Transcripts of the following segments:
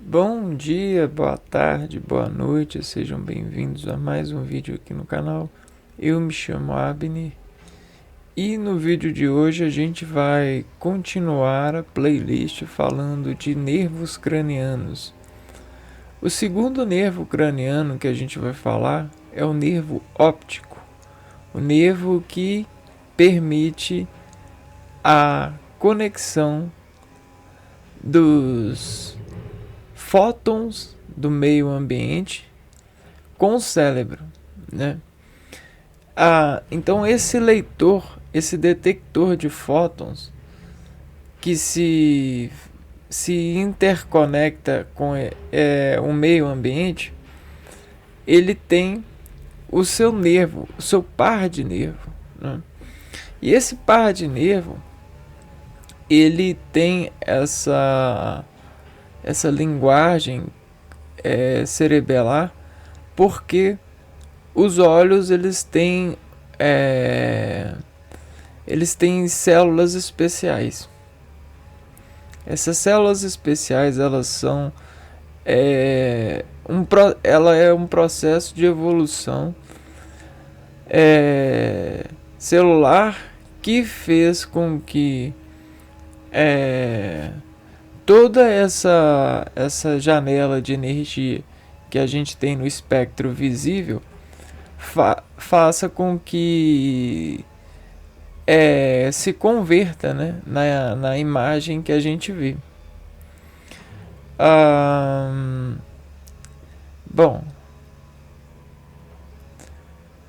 Bom dia, boa tarde, boa noite, sejam bem-vindos a mais um vídeo aqui no canal. Eu me chamo Abner e no vídeo de hoje a gente vai continuar a playlist falando de nervos cranianos. O segundo nervo craniano que a gente vai falar é o nervo óptico, o nervo que permite a conexão dos fótons do meio ambiente com o cérebro, né? Então esse leitor, esse detector de fótons que se interconecta com o meio ambiente, ele tem o seu nervo, o seu par de nervo, né? E esse par de nervo, ele tem essa linguagem cerebelar, porque os olhos eles têm células especiais. Essas células especiais elas são ela é um processo de evolução celular que fez com que toda essa janela de energia que a gente tem no espectro visível faça com que se converta, né, na imagem que a gente vê. Bom,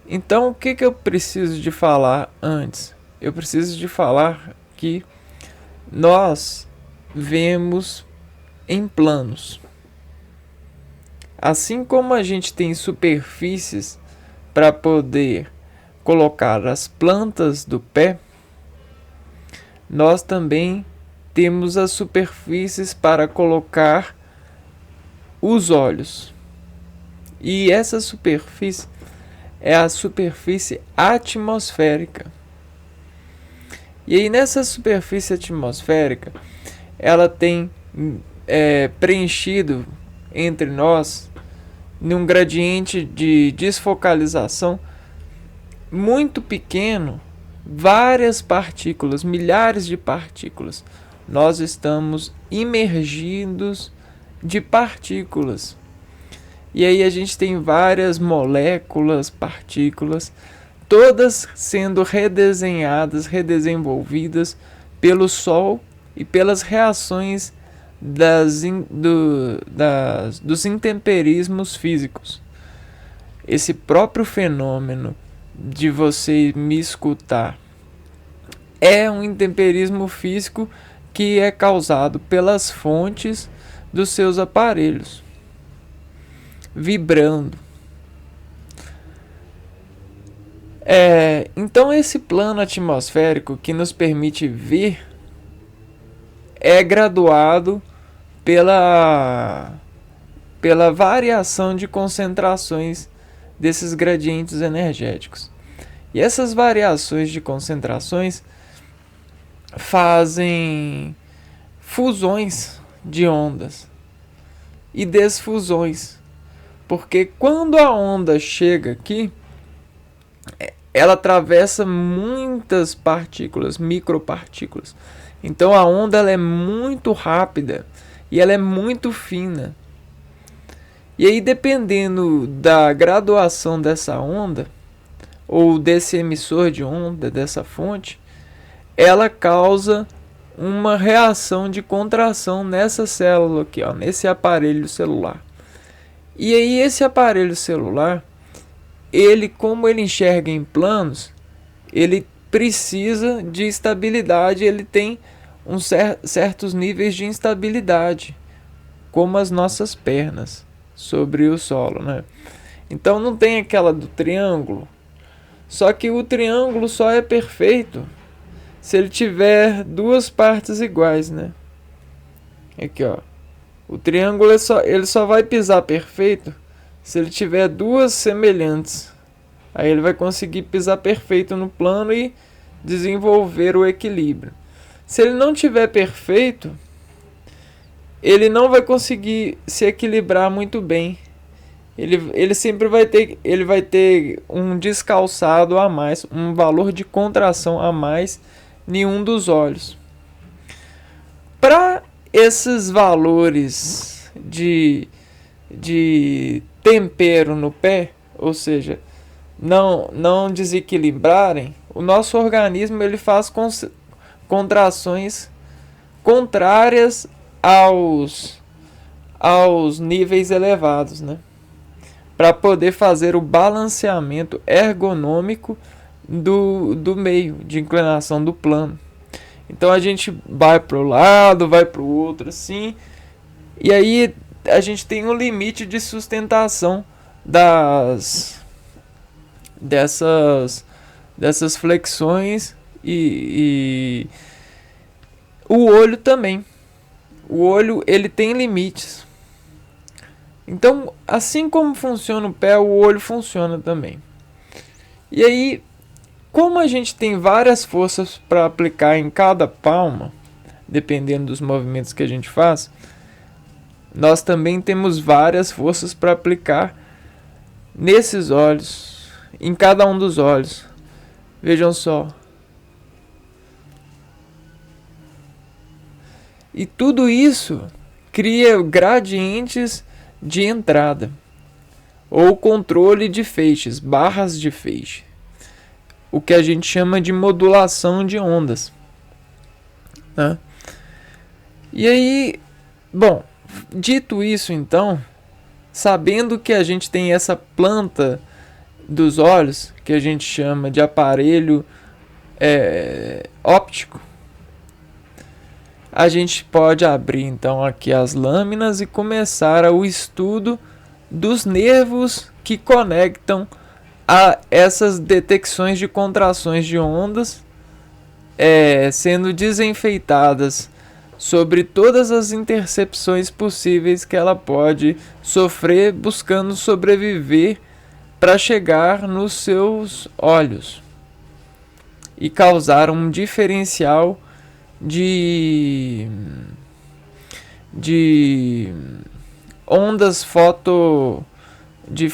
então o que eu preciso de falar antes? Eu preciso de falar que nós vemos em planos. Assim como a gente tem superfícies para poder colocar as plantas do pé, nós também temos as superfícies para colocar os olhos. E essa superfície é a superfície atmosférica. E aí nessa superfície atmosférica, ela tem preenchido entre nós, num gradiente de desfocalização muito pequeno, várias partículas, milhares de partículas. Nós estamos imergidos de partículas. E aí a gente tem várias moléculas, partículas, todas sendo redesenhadas, redesenvolvidas pelo Sol e pelas reações dos intemperismos físicos. Esse próprio fenômeno de você me escutar é um intemperismo físico que é causado pelas fontes dos seus aparelhos vibrando. Então esse plano atmosférico que nos permite ver é graduado pela variação de concentrações desses gradientes energéticos. E essas variações de concentrações fazem fusões de ondas e desfusões. Porque quando a onda chega aqui, ela atravessa muitas partículas, micropartículas. Então a onda ela é muito rápida e ela é muito fina. E aí, dependendo da graduação dessa onda, ou desse emissor de onda, dessa fonte, ela causa uma reação de contração nessa célula aqui, ó, nesse aparelho celular. E aí esse aparelho celular, como ele enxerga em planos, ele precisa de estabilidade, ele tem certos níveis de instabilidade, como as nossas pernas sobre o solo, né? Então não tem aquela do triângulo, só que o triângulo só é perfeito se ele tiver duas partes iguais, né? Aqui, ó. O triângulo ele só vai pisar perfeito se ele tiver duas semelhantes. Aí ele vai conseguir pisar perfeito no plano e desenvolver o equilíbrio. Se ele não tiver perfeito, ele não vai conseguir se equilibrar muito bem. Ele sempre vai ter um descalçado a mais, um valor de contração a mais em um dos olhos. Para esses valores de tempero no pé, ou seja, não desequilibrarem, o nosso organismo ele faz contrações contrárias aos níveis elevados, né? Para poder fazer o balanceamento ergonômico do meio de inclinação do plano. Então a gente vai para o lado, vai para o outro assim, e aí a gente tem um limite de sustentação dessas flexões e o olho também. O olho ele tem limites. Então, assim como funciona o pé, o olho funciona também. E aí, como a gente tem várias forças para aplicar em cada palma, dependendo dos movimentos que a gente faz, nós também temos várias forças para aplicar nesses olhos, em cada um dos olhos. Vejam só. E tudo isso cria gradientes de entrada ou controle de feixes, barras de feixe, o que a gente chama de modulação de ondas, né? E aí, bom, dito isso então, sabendo que a gente tem essa planta dos olhos, que a gente chama de aparelho óptico, a gente pode abrir então aqui as lâminas e começar o estudo dos nervos que conectam a essas detecções de contrações de ondas, sendo desenfeitadas sobre todas as intercepções possíveis que ela pode sofrer, buscando sobreviver para chegar nos seus olhos e causar um diferencial de ondas de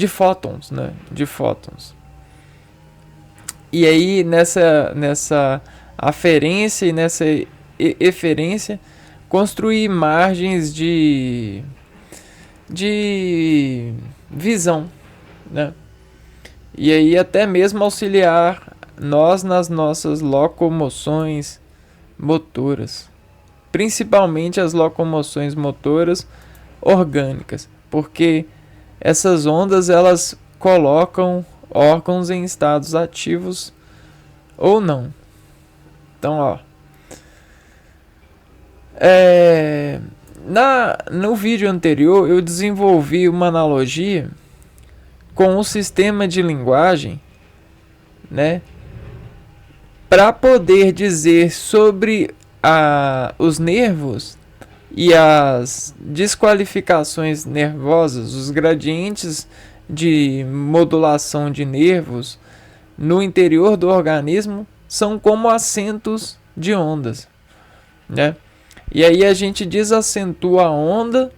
fótons, né? De fótons. E aí nessa aferência e nessa eferência construir imagens de visão, né? E aí até mesmo auxiliar nós nas nossas locomoções motoras, principalmente as locomoções motoras orgânicas, porque essas ondas elas colocam órgãos em estados ativos ou não. Então, ó, no vídeo anterior eu desenvolvi uma analogia com o sistema de linguagem, né, para poder dizer sobre os nervos e as desqualificações nervosas, os gradientes de modulação de nervos no interior do organismo são como acentos de ondas, né? E aí a gente desacentua a onda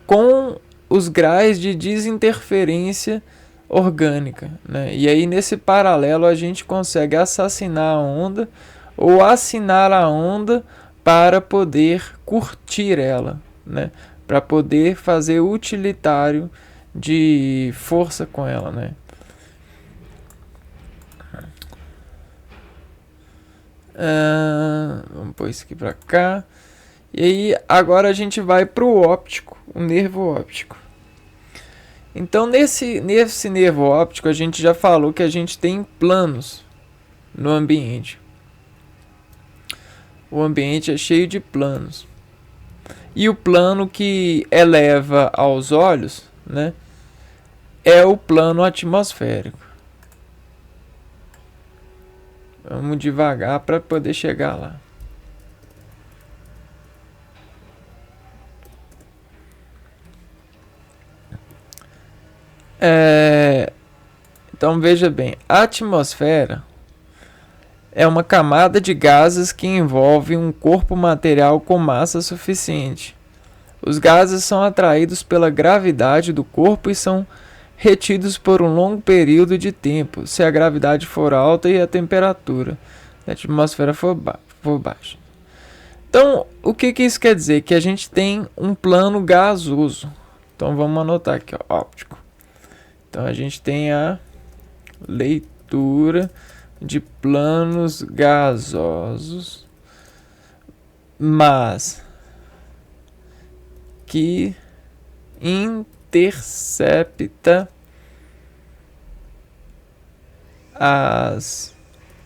com os graus de desinterferência orgânica, né? E aí nesse paralelo a gente consegue assassinar a onda ou assinar a onda para poder curtir ela, né? Para poder fazer utilitário de força com ela, né? Vamos pôr isso aqui para cá. E aí agora a gente vai para o óptico, o nervo óptico. Então nesse nervo óptico a gente já falou que a gente tem planos no ambiente. O ambiente é cheio de planos. E o plano que eleva aos olhos, né, é o plano atmosférico. Vamos devagar para poder chegar lá. Então veja bem, a atmosfera é uma camada de gases que envolve um corpo material com massa suficiente. Os gases são atraídos pela gravidade do corpo e são retidos por um longo período de tempo, se a gravidade for alta e a temperatura da atmosfera for baixa. Então, o que isso quer dizer? Que a gente tem um plano gasoso. Então, vamos anotar aqui, ó, óptico. Então, a gente tem a leitura de planos gasosos, mas que intercepta as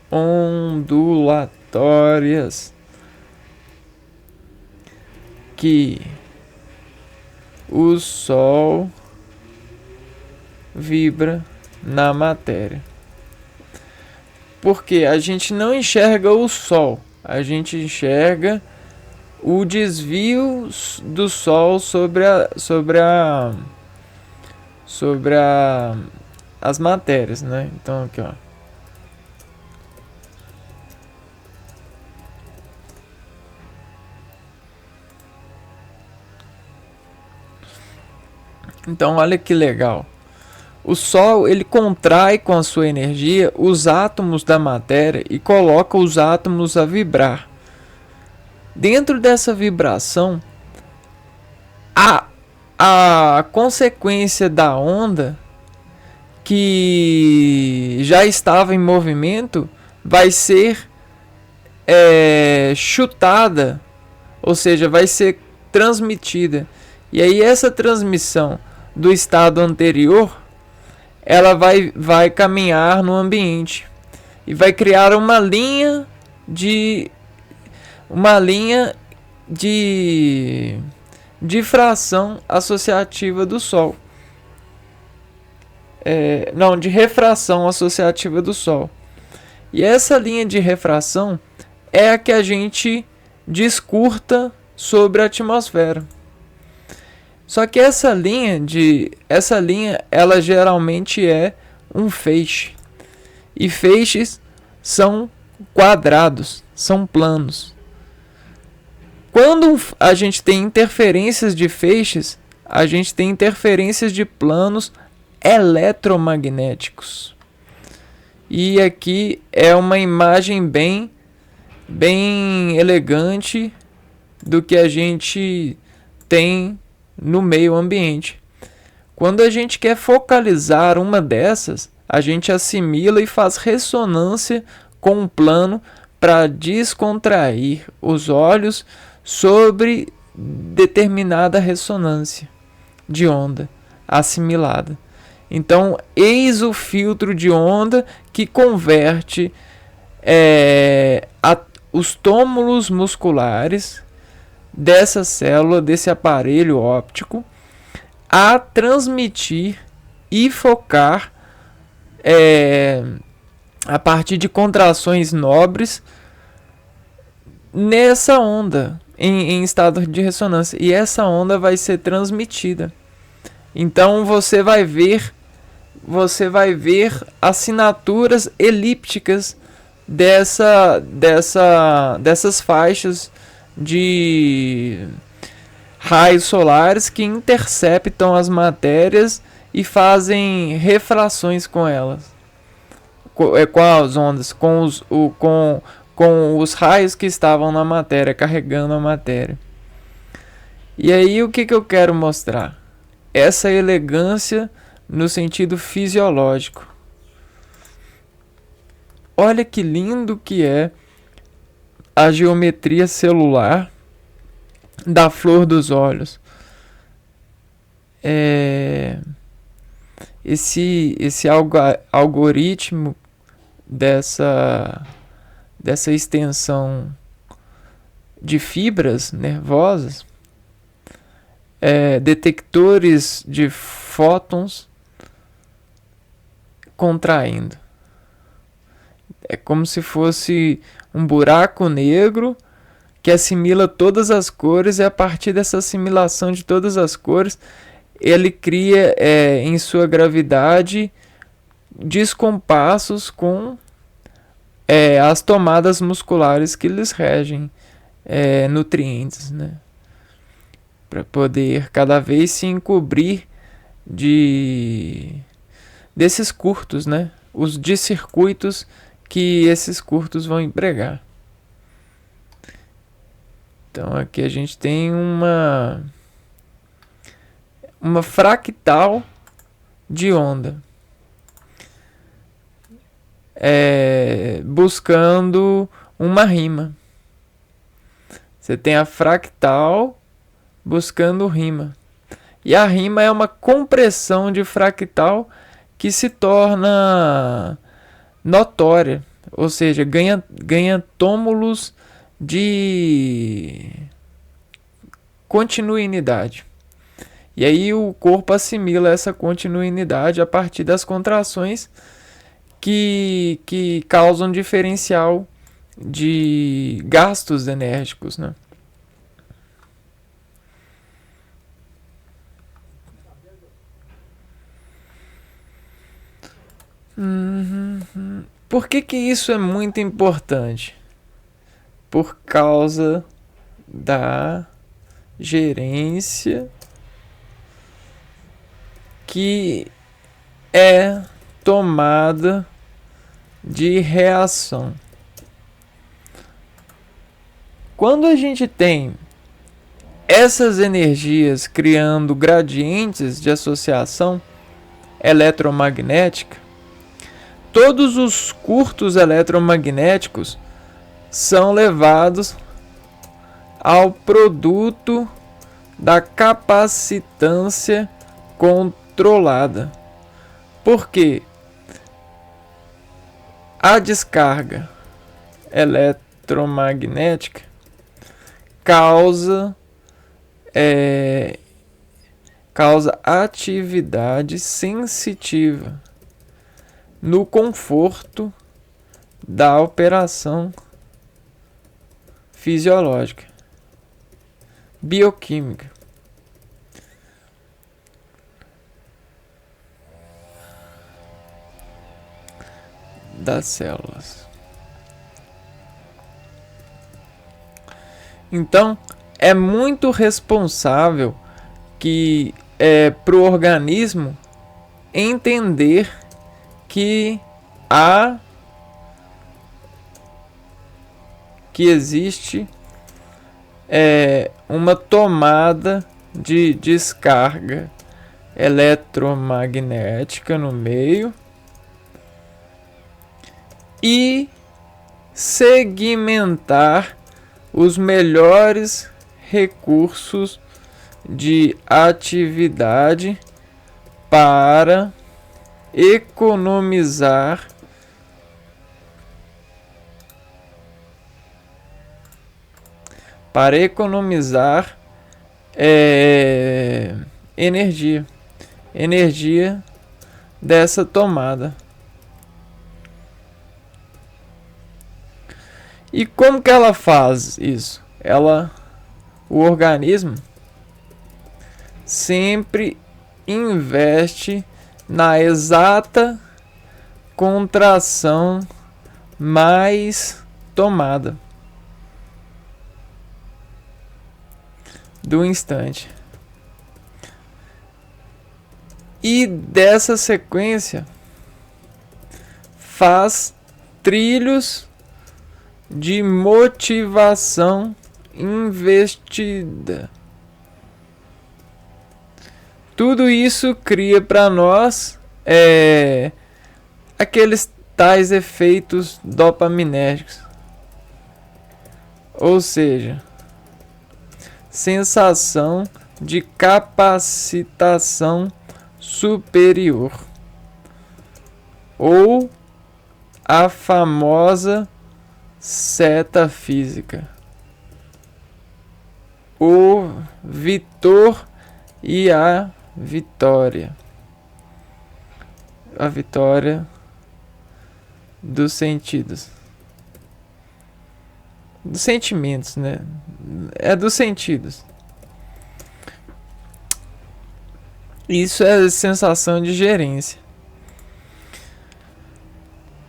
ondulatórias que o Sol vibra na matéria. Porque a gente não enxerga o Sol, a gente enxerga o desvio do Sol sobre as matérias, né? Então aqui, ó. Então olha que legal. O Sol, ele contrai com a sua energia os átomos da matéria e coloca os átomos a vibrar. Dentro dessa vibração, a consequência da onda que já estava em movimento vai ser chutada, ou seja, vai ser transmitida. E aí essa transmissão do estado anterior, ela vai caminhar no ambiente e vai criar uma linha de difração associativa do Sol. De refração associativa do Sol. E essa linha de refração é a que a gente descurta sobre a atmosfera. Só que essa linha, ela geralmente é um feixe. E feixes são quadrados, são planos. Quando a gente tem interferências de feixes, a gente tem interferências de planos eletromagnéticos. E aqui é uma imagem bem elegante do que a gente tem no meio ambiente. Quando a gente quer focalizar uma dessas, a gente assimila e faz ressonância com um plano para descontrair os olhos sobre determinada ressonância de onda assimilada. Então, eis o filtro de onda que converte os túmulos musculares dessa célula, desse aparelho óptico, a transmitir e focar a partir de contrações nobres nessa onda em estado de ressonância, e essa onda vai ser transmitida. Então você vai ver assinaturas elípticas dessas faixas de raios solares que interceptam as matérias e fazem refrações com elas, com as ondas, com os raios que estavam na matéria, carregando a matéria. E aí o que eu quero mostrar? Essa elegância no sentido fisiológico. Olha que lindo que é a geometria celular da flor dos olhos. Esse algoritmo dessa extensão de fibras nervosas, detectores de fótons contraindo. É como se fosse um buraco negro que assimila todas as cores, e a partir dessa assimilação de todas as cores, ele cria em sua gravidade descompassos com as tomadas musculares que lhes regem nutrientes, né? Para poder cada vez se encobrir desses curtos, né? Os de circuitos que esses curtos vão empregar. Então aqui a gente tem uma fractal de onda, buscando uma rima. Você tem a fractal buscando rima. E a rima é uma compressão de fractal que se torna notória, ou seja, ganha túmulos de continuidade. E aí o corpo assimila essa continuidade a partir das contrações que causam diferencial de gastos enérgicos, né? Por que isso é muito importante? Por causa da gerência que é tomada de reação. Quando a gente tem essas energias criando gradientes de associação eletromagnética, todos os curtos eletromagnéticos são levados ao produto da capacitância controlada. Por quê? A descarga eletromagnética causa atividade sensitiva no conforto da operação fisiológica, bioquímica. Das células. Então, é muito responsável para o organismo entender que existe uma tomada de descarga eletromagnética no meio e segmentar os melhores recursos de atividade para economizar energia dessa tomada. E como que ela faz isso? O organismo sempre investe na exata contração mais tomada do instante. E dessa sequência faz trilhos de motivação investida. Tudo isso cria para nós aqueles tais efeitos dopaminérgicos. Ou seja, sensação de capacitação superior. Ou a famosa seta física. O Vitor e a vitória. A vitória dos sentidos. Dos sentimentos, né? É dos sentidos. Isso é sensação de gerência.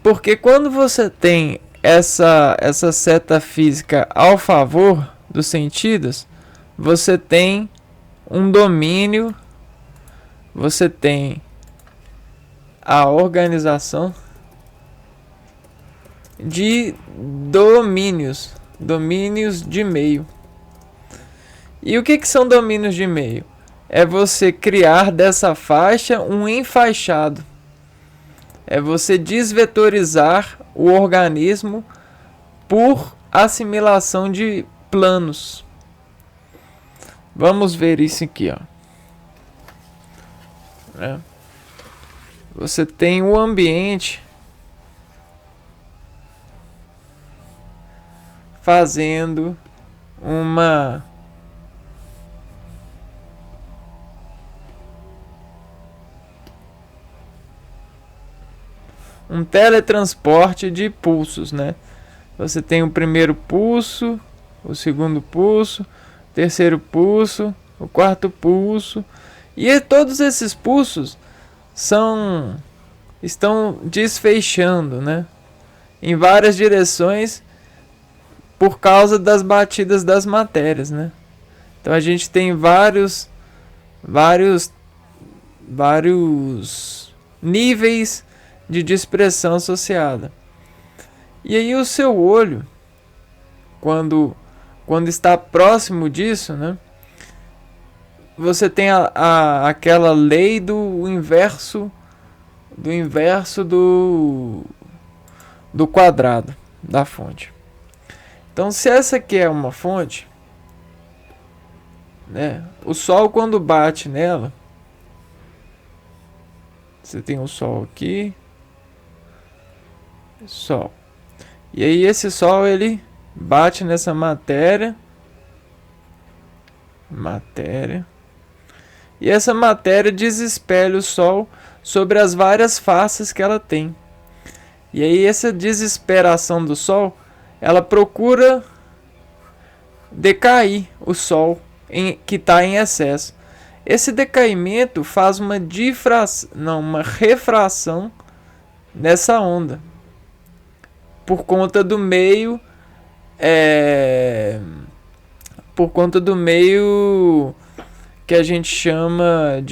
Porque quando você tem essa seta física ao favor dos sentidos, você tem um domínio, você tem a organização de domínios de meio. E o que são domínios de meio? É você criar dessa faixa um enfaixado. É você desvetorizar o organismo por assimilação de planos. Vamos ver isso aqui, ó. Você tem o ambiente fazendo um teletransporte de pulsos, né? Você tem o primeiro pulso, o segundo pulso, o terceiro pulso, o quarto pulso, e todos esses pulsos estão desfeixando, né? Em várias direções por causa das batidas das matérias, né? Então a gente tem vários níveis de dispersão associada. E aí o seu olho, quando está próximo disso, né? Você tem aquela lei do inverso do quadrado da fonte. Então, se essa aqui é uma fonte, né? O Sol, quando bate nela, você tem o Sol aqui, Sol. E aí esse Sol, ele bate nessa matéria. E essa matéria desespelha o Sol sobre as várias faces que ela tem. E aí essa desesperação do Sol, ela procura decair o Sol que está em excesso. Esse decaimento faz uma refração nessa onda, por conta do meio que a gente chama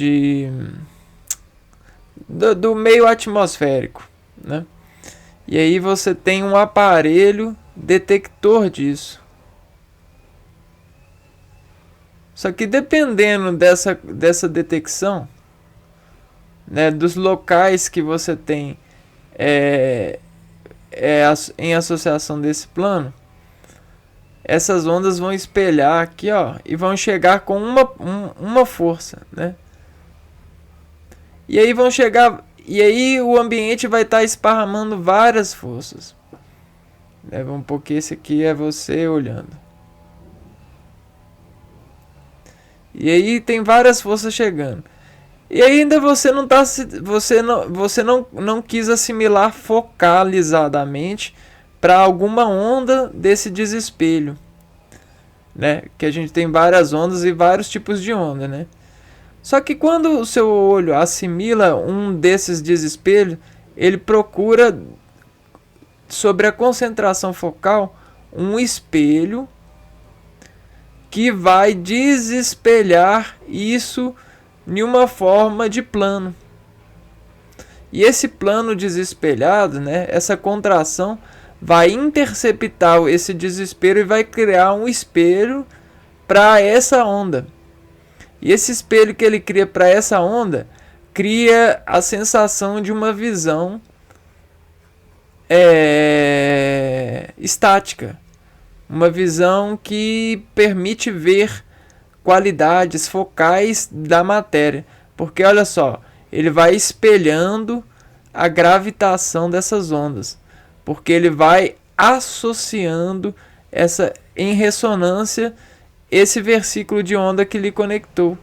do meio atmosférico, né? E aí você tem um aparelho detector disso. Só que dependendo dessa detecção, né, dos locais que você tem em associação desse plano, essas ondas vão espelhar aqui, ó, e vão chegar com uma força, né? E aí o ambiente vai estar esparramando várias forças. Vamos pôr que esse aqui é você olhando. E aí tem várias forças chegando. E ainda você não quis assimilar focalizadamente para alguma onda desse desespelho, né? Que a gente tem várias ondas e vários tipos de onda, né? Só que quando o seu olho assimila um desses desespelhos, ele procura, sobre a concentração focal, um espelho que vai desespelhar isso em uma forma de plano. E esse plano desespelhado, né, essa contração, vai interceptar esse desespero e vai criar um espelho para essa onda. E esse espelho que ele cria para essa onda cria a sensação de uma visão estática. Uma visão que permite ver qualidades focais da matéria. Porque olha só, ele vai espelhando a gravitação dessas ondas. Porque ele vai associando em ressonância esse versículo de onda que lhe conectou.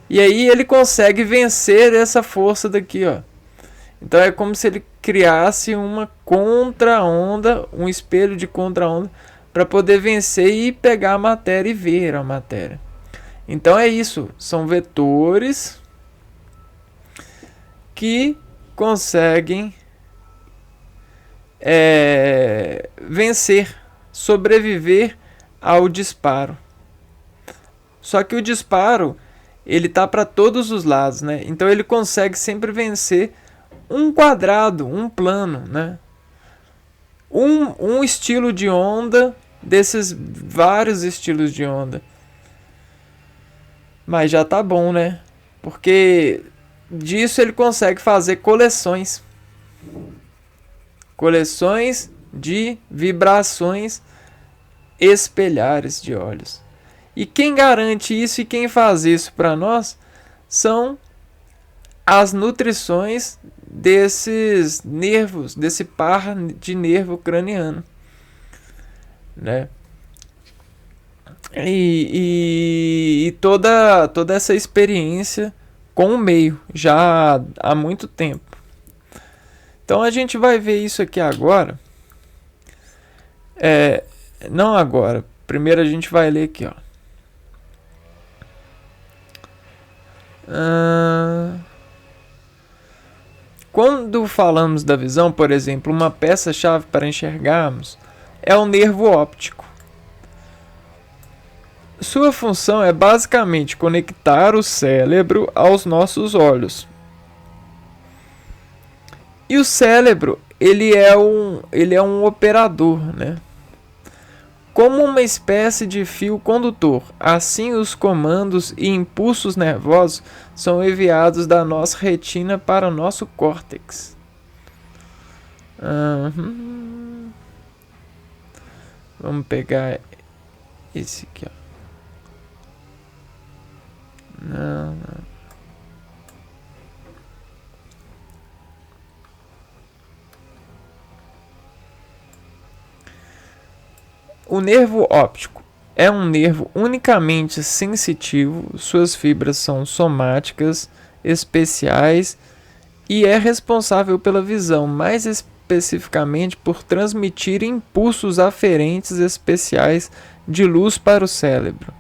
E aí ele consegue vencer essa força daqui, ó. Então é como se ele criasse uma contra-onda, um espelho de contra-onda, para poder vencer e pegar a matéria e ver a matéria. Então é isso, são vetores que conseguem vencer, sobreviver ao disparo. Só que o disparo, ele tá para todos os lados, né? Então ele consegue sempre vencer um quadrado, um plano, né? Um estilo de onda desses vários estilos de onda. Mas já tá bom, né? Porque disso ele consegue fazer coleções. Coleções de vibrações espelhares de olhos. E quem garante isso e quem faz isso para nós são as nutrições desses nervos, desse par de nervo craniano, né? E toda essa experiência com o meio já há muito tempo. Então a gente vai ver isso aqui agora. Não agora. Primeiro a gente vai ler aqui, ó. Quando falamos da visão, por exemplo, uma peça-chave para enxergarmos é o nervo óptico. Sua função é basicamente conectar o cérebro aos nossos olhos. E o cérebro, ele é um operador, né? Como uma espécie de fio condutor. Assim, os comandos e impulsos nervosos são enviados da nossa retina para o nosso córtex. Vamos pegar esse aqui, ó. Não. O nervo óptico é um nervo unicamente sensitivo, suas fibras são somáticas, especiais e é responsável pela visão, mais especificamente por transmitir impulsos aferentes especiais de luz para o cérebro.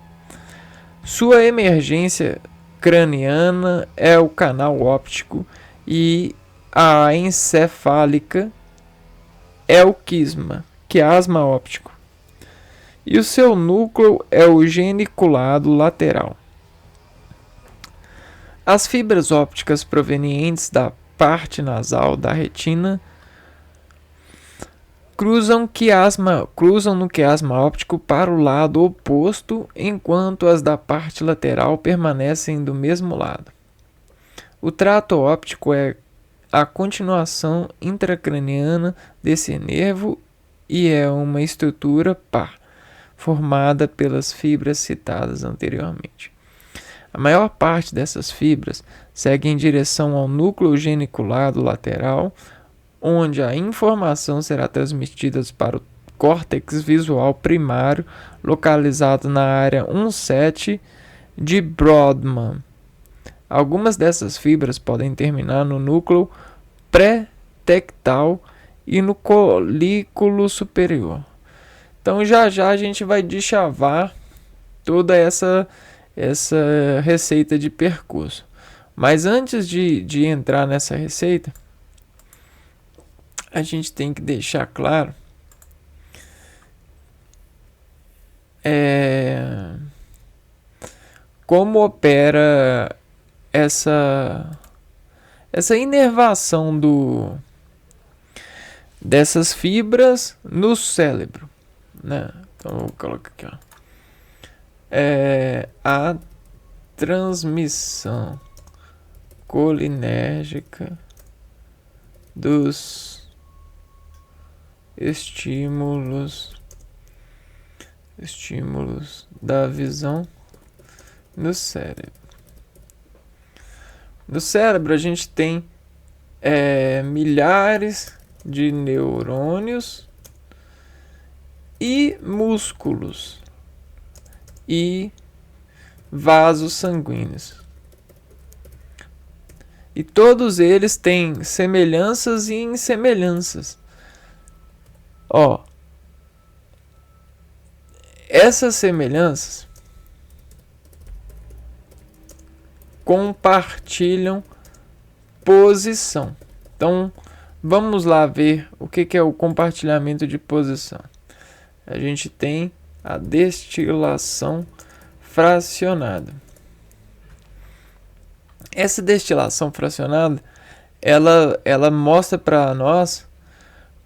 Sua emergência craniana é o canal óptico e a encefálica é o quiasma óptico. E o seu núcleo é o geniculado lateral. As fibras ópticas provenientes da parte nasal da retina cruzam no quiasma óptico para o lado oposto, enquanto as da parte lateral permanecem do mesmo lado. O trato óptico é a continuação intracraniana desse nervo e é uma estrutura par, formada pelas fibras citadas anteriormente. A maior parte dessas fibras segue em direção ao núcleo geniculado lateral, onde a informação será transmitida para o córtex visual primário, localizado na área 1,7 de Brodmann. Algumas dessas fibras podem terminar no núcleo pré-tectal e no colículo superior. Então já a gente vai deschavar toda essa receita de percurso. Mas antes de entrar nessa receita, a gente tem que deixar claro como opera essa inervação dessas fibras no cérebro, né? Então vou colocar aqui, ó. A transmissão colinérgica dos estímulos da visão no cérebro. No cérebro a gente tem milhares de neurônios e músculos e vasos sanguíneos. E todos eles têm semelhanças e insemelhanças. Essas semelhanças compartilham posição. Então, vamos lá ver o que é o compartilhamento de posição. A gente tem a destilação fracionada. Essa destilação fracionada, ela mostra para nós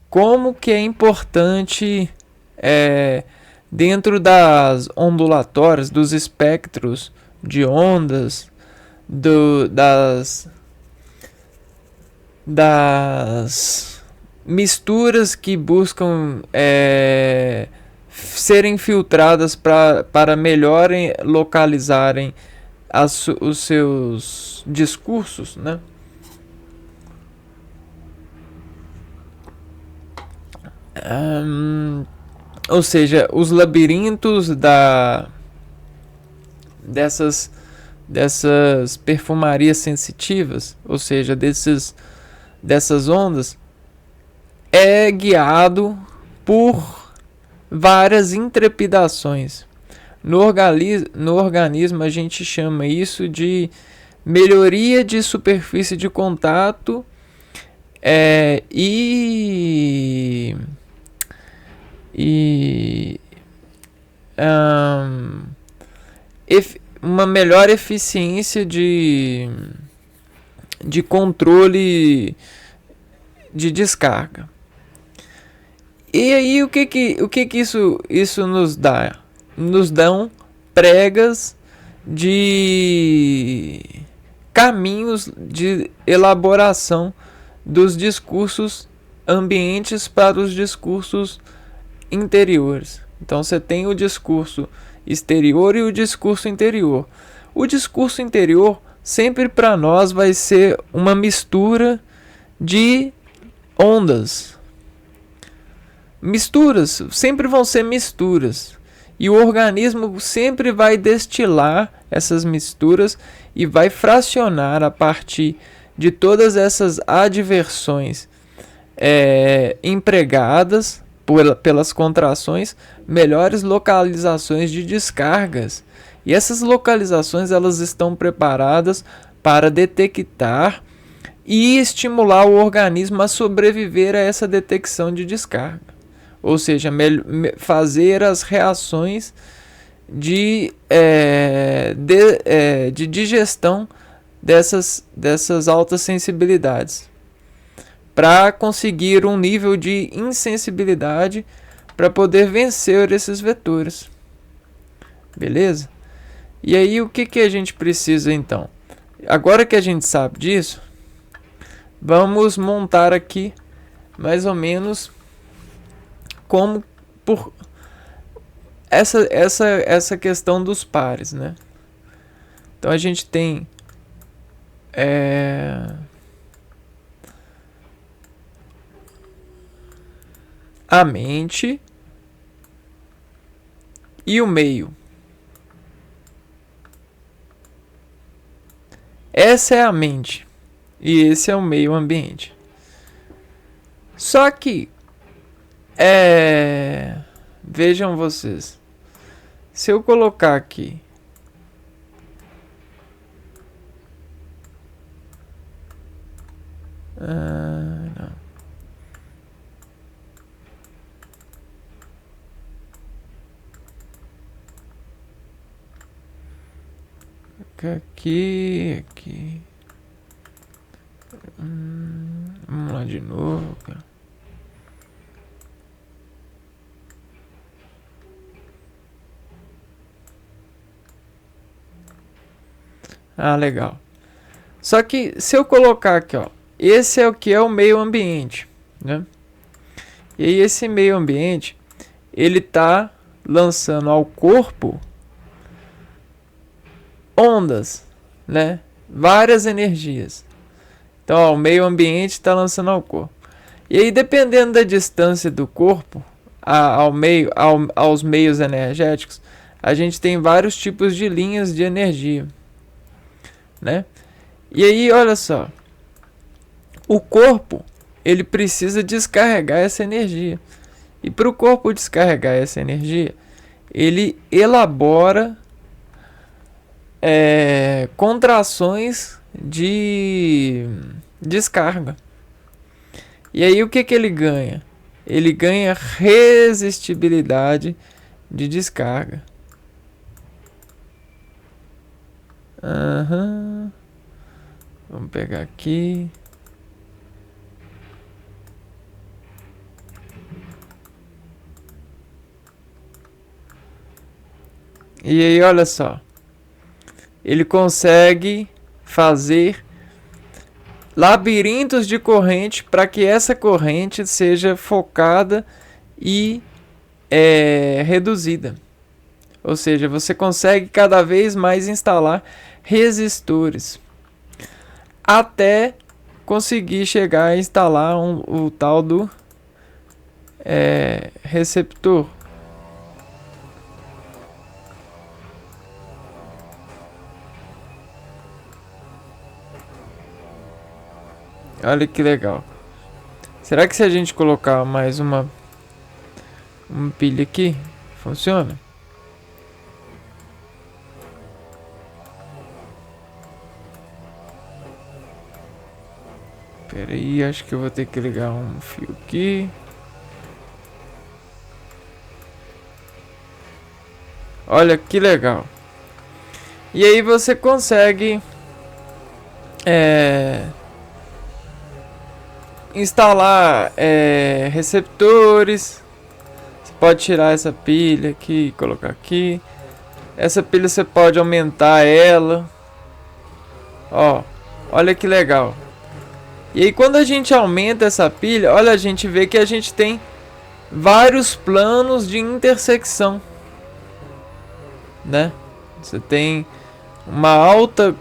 como que é importante dentro das ondulatórias, dos espectros de ondas, das misturas que buscam serem filtradas para melhor localizarem os seus discursos, né? Ou seja, os labirintos dessas perfumarias sensitivas, ou seja, dessas ondas, é guiado por várias intrepidações. No organismo a gente chama isso de melhoria de superfície de contato uma melhor eficiência de controle de descarga. E aí o que isso nos dá? Nos dão pregas de caminhos de elaboração dos discursos ambientes para os discursos interiores. Então você tem o discurso exterior e o discurso interior. O discurso interior sempre para nós vai ser uma mistura de ondas. Misturas, sempre vão ser misturas. E o organismo sempre vai destilar essas misturas e vai fracionar a partir de todas essas adversões empregadas pelas contrações, melhores localizações de descargas. E essas localizações elas estão preparadas para detectar e estimular o organismo a sobreviver a essa detecção de descarga. Ou seja, fazer as reações de digestão dessas altas sensibilidades, para conseguir um nível de insensibilidade para poder vencer esses vetores. Beleza? E aí o que a gente precisa então? Agora que a gente sabe disso, vamos montar aqui mais ou menos como por essa questão dos pares, né? Então a gente tem a mente e o meio. Essa é a mente e esse é o meio ambiente. Só que vejam vocês, se eu colocar aqui não. Aqui. Vamos lá de novo, cara. Legal. Só que se eu colocar aqui, ó, esse é o que é o meio ambiente, né? E aí esse meio ambiente, ele tá lançando ao corpo ondas, né? Várias energias. Então, ó, o meio ambiente está lançando ao corpo. E aí, dependendo da distância do corpo aos meios energéticos, a gente tem vários tipos de linhas de energia, né? E aí, olha só, o corpo ele precisa descarregar essa energia. E para o corpo descarregar essa energia, ele elabora contrações de descarga. E aí o que que ele ganha? Ele ganha resistibilidade de descarga. Aham. Vamos pegar aqui. E aí, olha só. Ele consegue fazer labirintos de corrente para que essa corrente seja focada e reduzida. Ou seja, você consegue cada vez mais instalar resistores até conseguir chegar a instalar o tal do receptor. Olha que legal. Será que se a gente colocar mais uma pilha aqui, funciona? Pera aí, acho que eu vou ter que ligar um fio aqui. Olha que legal. E aí você consegue instalar receptores. Você pode tirar essa pilha aqui e colocar aqui. Essa pilha você pode aumentar ela. Ó, olha que legal. E aí quando a gente aumenta essa pilha, olha, a gente vê que a gente tem vários planos de intersecção, né? Você tem uma alta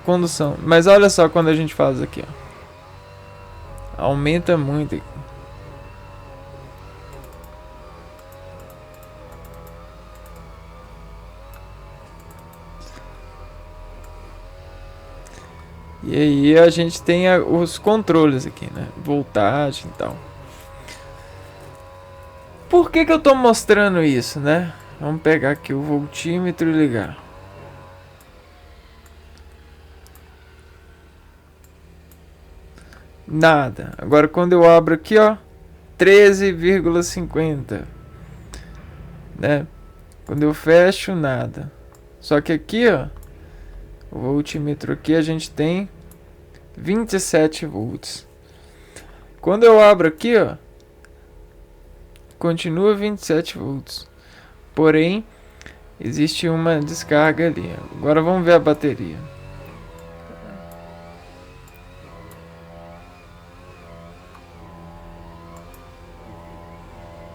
condução. Mas olha só quando a gente faz aqui, ó. Aumenta muito aqui. E aí a gente tem os controles aqui, né? Voltagem e tal. Por que eu tô mostrando isso, né? Vamos pegar aqui o voltímetro e ligar. Nada. Agora quando eu abro aqui, ó, 13,50, né? Quando eu fecho, nada. Só que aqui, ó, o voltímetro aqui a gente tem 27 volts. Quando eu abro aqui, ó, continua 27 volts. Porém, existe uma descarga ali. Agora vamos ver a bateria.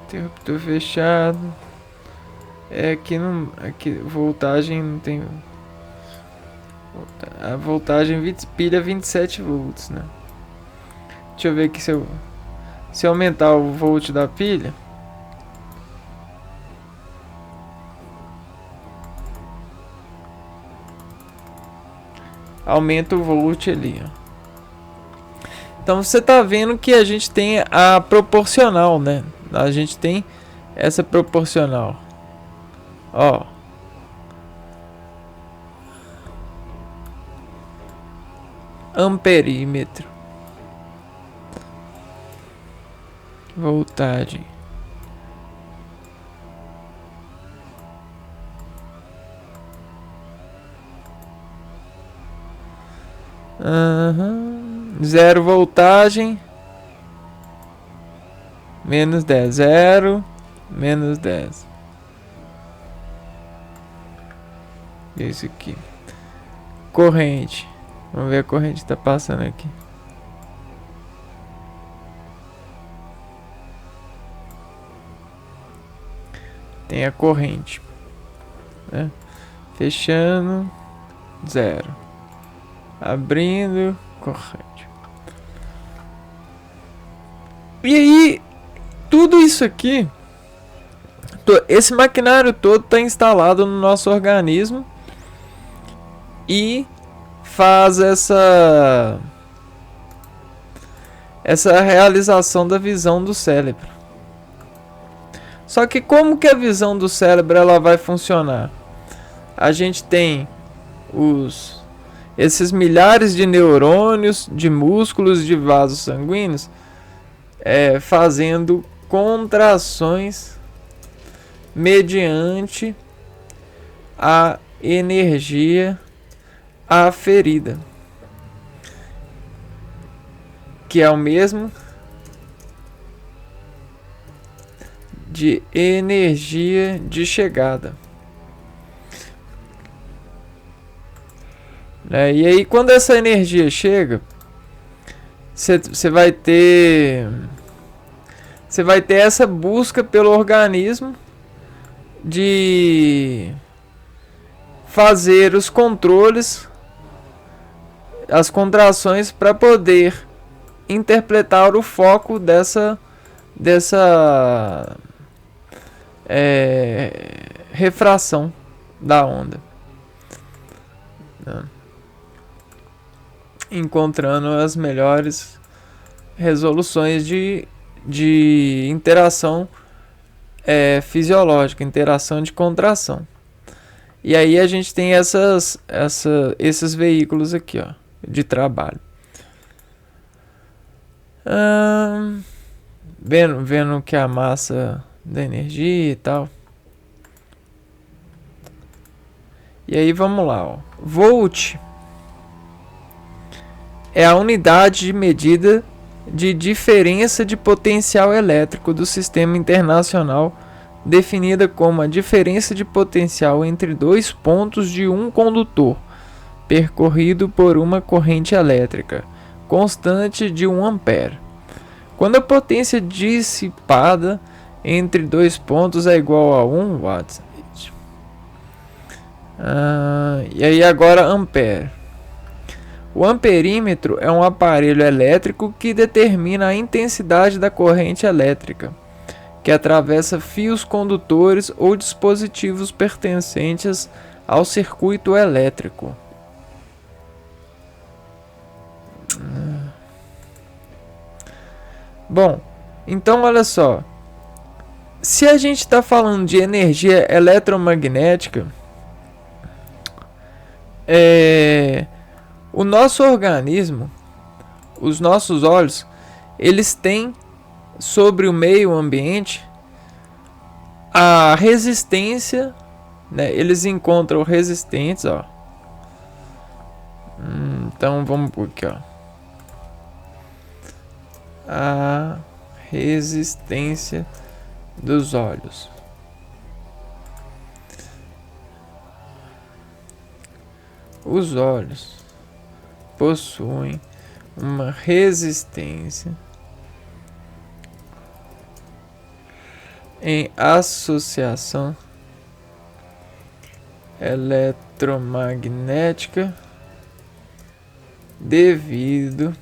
Interruptor fechado. Aqui voltagem não tem. A voltagem pilha 27 volts, né? Deixa eu ver aqui se eu aumentar o volt da pilha. Aumenta o volt ali, ó. Então você tá vendo que a gente tem a proporcional, né? A gente tem essa proporcional. Ó. Amperímetro. Voltagem. Zero voltagem. Menos 10. Zero. Menos 10. Isso aqui. Corrente. Vamos ver a corrente que tá passando aqui. Tem a corrente, né? Fechando, zero. Abrindo, corrente. E aí, tudo isso aqui, esse maquinário todo está instalado no nosso organismo e faz essa realização da visão do cérebro. Só que como que a visão do cérebro ela vai funcionar? A gente tem os esses milhares de neurônios, de músculos, de vasos sanguíneos, fazendo contrações mediante a energia aferida, que é o mesmo de energia de chegada. E aí, quando essa energia chega, você vai ter essa busca pelo organismo de fazer os controles, as contrações, para poder interpretar o foco dessa refração da onda, encontrando as melhores resoluções de interação fisiológica, interação de contração. E aí a gente tem esses veículos aqui, ó, de trabalho. Vendo que a massa da energia e tal. E aí vamos lá, ó. Volt é a unidade de medida de diferença de potencial elétrico do sistema internacional, definida como a diferença de potencial entre dois pontos de um condutor, percorrido por uma corrente elétrica constante de 1 ampere. Quando a potência dissipada entre dois pontos é igual a 1 watt. E aí agora ampere. O amperímetro é um aparelho elétrico que determina a intensidade da corrente elétrica, que atravessa fios condutores ou dispositivos pertencentes ao circuito elétrico. Bom, então olha só. Se a gente está falando de energia eletromagnética, o nosso organismo, os nossos olhos, eles têm sobre o meio ambiente a resistência, né? Eles encontram resistentes, ó. Então vamos por aqui, ó. A resistência dos olhos. Os olhos possuem uma resistência em associação eletromagnética devido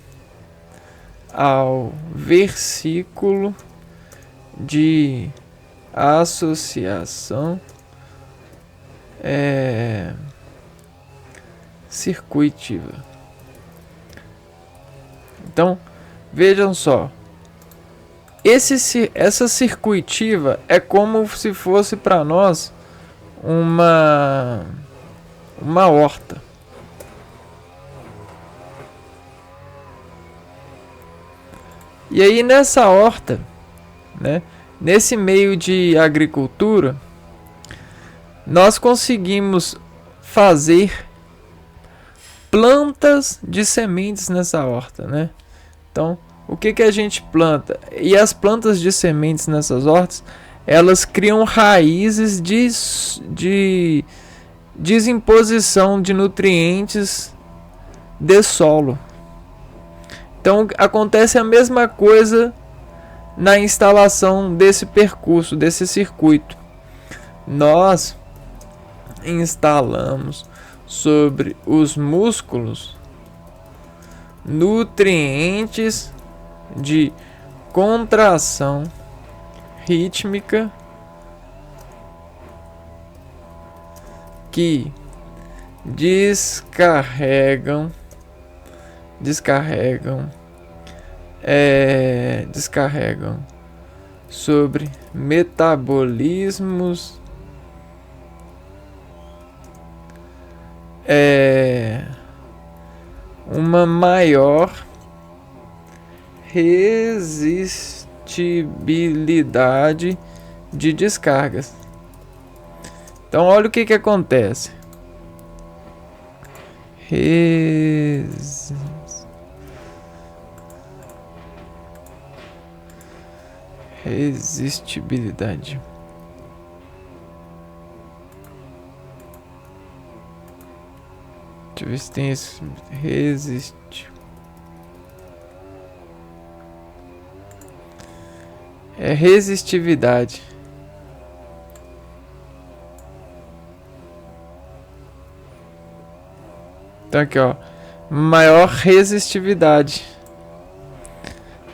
ao versículo de associação circuitiva. Então, vejam só. Essa circuitiva é como se fosse para nós uma horta. E aí nessa horta, né, nesse meio de agricultura, nós conseguimos fazer plantas de sementes nessa horta, né? Então, o que a gente planta? E as plantas de sementes nessas hortas, elas criam raízes de desimposição de nutrientes de solo. Então, acontece a mesma coisa na instalação desse percurso, desse circuito. Nós instalamos sobre os músculos nutrientes de contração rítmica que descarregam sobre metabolismos uma maior resistibilidade de descargas. Então olha o que acontece. Resistibilidade. Deixa eu ver se tem esse. É resistividade. Então aqui, ó, maior resistividade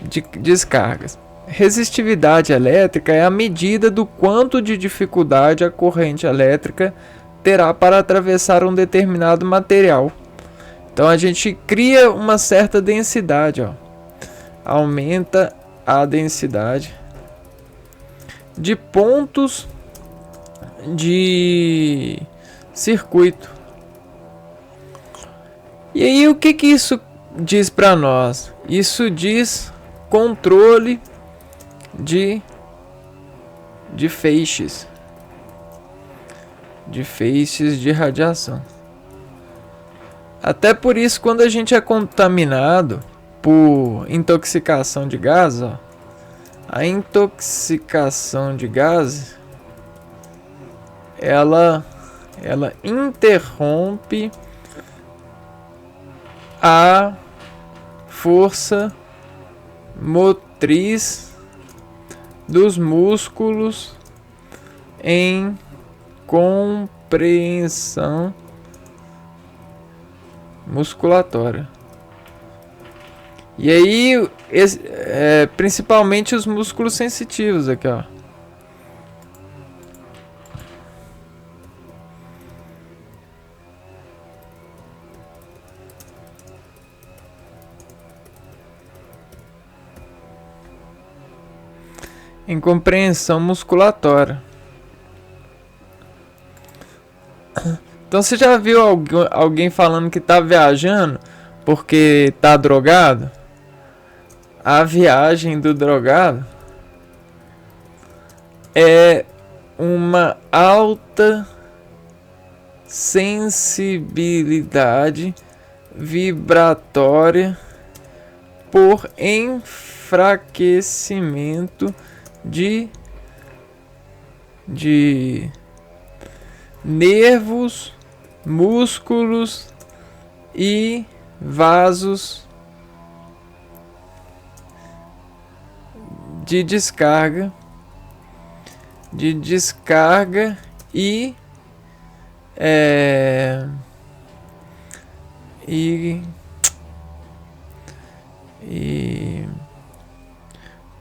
de descargas. Resistividade elétrica é a medida do quanto de dificuldade a corrente elétrica terá para atravessar um determinado material. Então a gente cria uma certa densidade, ó. Aumenta a densidade de pontos de circuito. E aí o que isso diz para nós? Isso diz controle de feixes. De feixes de radiação. Até por isso, quando a gente é contaminado por intoxicação de gás, ó, a intoxicação de gases ela interrompe a força motriz dos músculos em compreensão musculatória. E aí, principalmente os músculos sensitivos aqui, ó. Em compreensão musculatória. Então você já viu alguém falando que tá viajando porque tá drogado? A viagem do drogado é uma alta sensibilidade vibratória por enfraquecimento de nervos, músculos e vasos de descarga e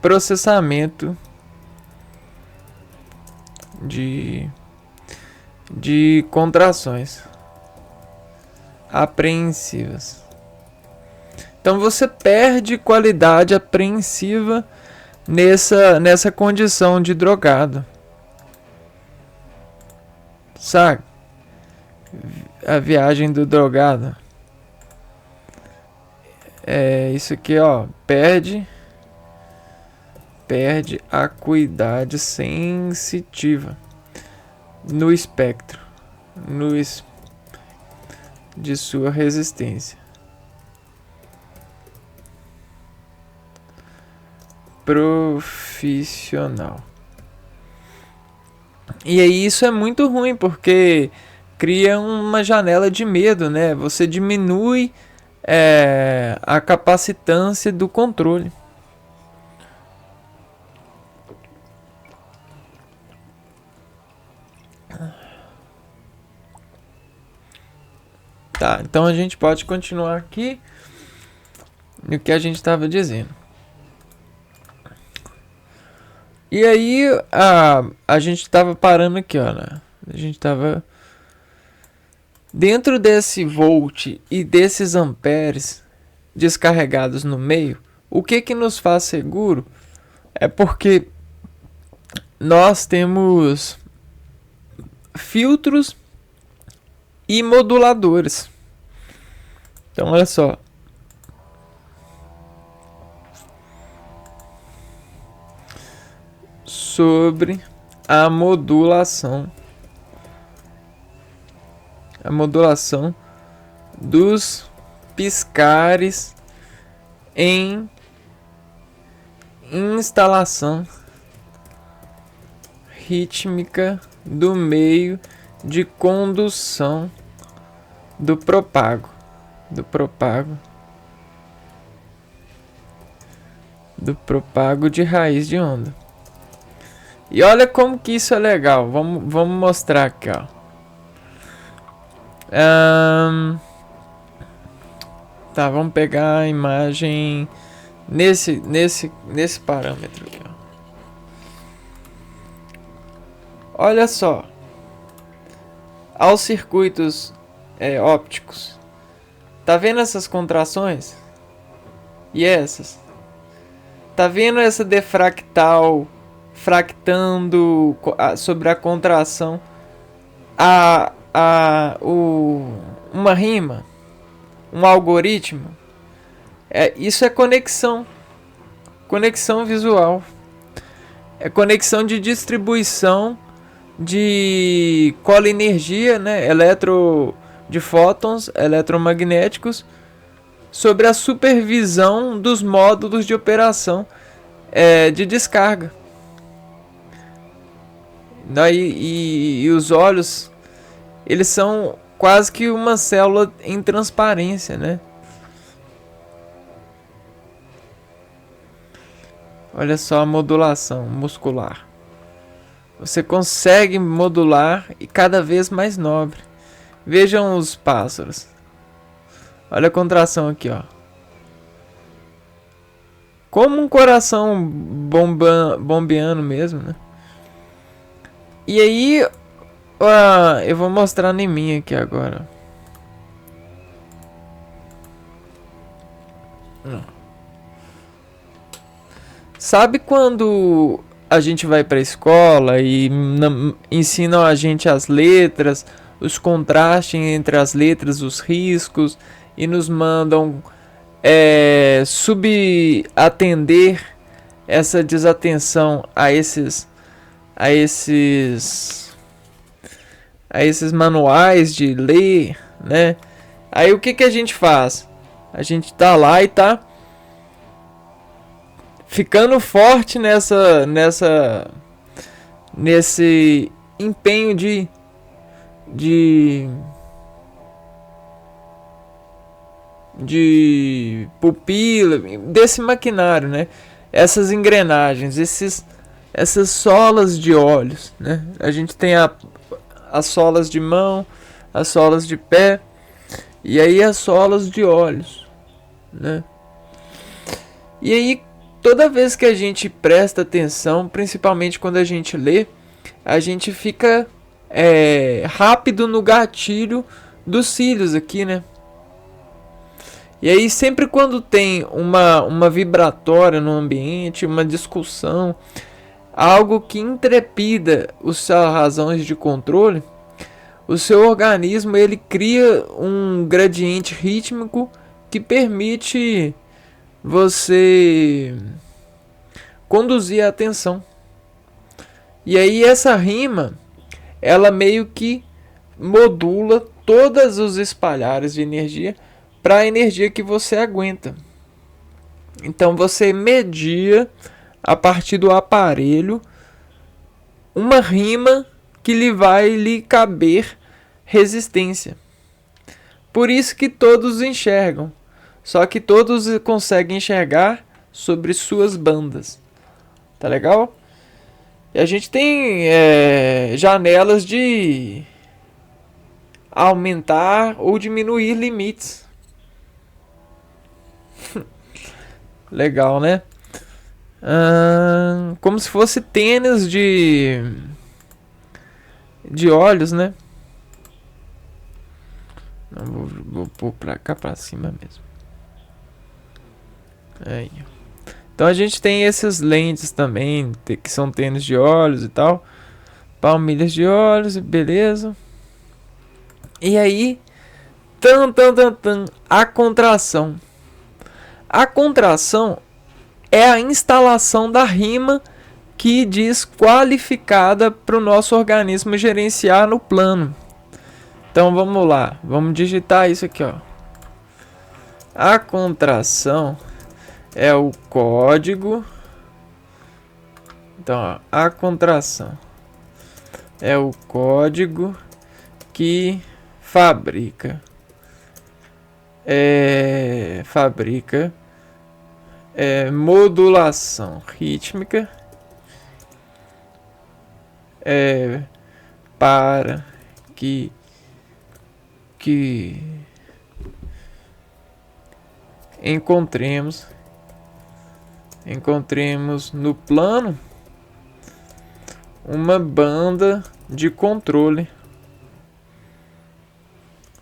processamento de contrações apreensivas. Então você perde qualidade apreensiva nessa condição de drogado. Sabe? A viagem do drogado. É isso aqui, ó. Perde a acuidade sensitiva no espectro de sua resistência profissional. E aí isso é muito ruim, porque cria uma janela de medo, né? Você diminui a capacitância do controle. Tá, então a gente pode continuar aqui no que a gente estava dizendo. E aí a gente estava parando aqui, ó, né? A gente estava dentro desse volt e desses amperes descarregados no meio. O que nos faz seguro é porque nós temos filtros e moduladores. Então olha só, sobre a modulação. A modulação dos piscares em instalação rítmica do meio de condução do propago. Do propago de raiz de onda. E olha como que isso é legal. Vamos mostrar aqui, ó. Tá, vamos pegar a imagem nesse parâmetro aqui, ó. Olha só. Aos circuitos ópticos. Tá vendo essas contrações? E essas? Tá vendo essa defractal fractando sobre a contração uma rima, um algoritmo? Isso é conexão visual, é conexão de distribuição de cola-energia, né, de fótons eletromagnéticos sobre a supervisão dos módulos de operação de descarga. E os olhos, eles são quase que uma célula em transparência, né? Olha só a modulação muscular. Você consegue modular e cada vez mais nobre. Vejam os pássaros. Olha a contração aqui, ó. Como um coração bombeando mesmo, né? E aí, eu vou mostrar em mim aqui agora. Sabe quando a gente vai para a escola e ensinam a gente as letras, os contrastes entre as letras, os riscos, e nos mandam subatender essa desatenção a esses manuais de ler, né? Aí o que a gente faz? A gente tá lá e tá ficando forte nesse empenho de pupila, desse maquinário, né? Essas engrenagens, essas solas de olhos, né? A gente tem as solas de mão, as solas de pé e aí as solas de olhos, né? E aí toda vez que a gente presta atenção, principalmente quando a gente lê, a gente fica rápido no gatilho dos cílios aqui, né? E aí sempre quando tem uma vibratória no ambiente, uma discussão, algo que intrepida as suas razões de controle, o seu organismo ele cria um gradiente rítmico que permite você conduzir a atenção. E aí essa rima, ela meio que modula todos os espalhares de energia para a energia que você aguenta. Então você media a partir do aparelho uma rima que lhe caber resistência. Por isso que todos enxergam. Só que todos conseguem enxergar sobre suas bandas. Tá legal? E a gente tem janelas de aumentar ou diminuir limites. Legal, né? Como se fosse tênis de olhos, né? Não, vou pôr pra cá pra cima mesmo. Aí. Então a gente tem esses lentes também, que são tênis de olhos e tal. Palmilhas de olhos, beleza. E aí, a contração. A contração é a instalação da rima que desqualificada para o nosso organismo gerenciar no plano. Então vamos lá, vamos digitar isso aqui, ó. A contração é o código. Então, ó, a contração é o código que fabrica modulação rítmica para que encontremos no plano uma banda de controle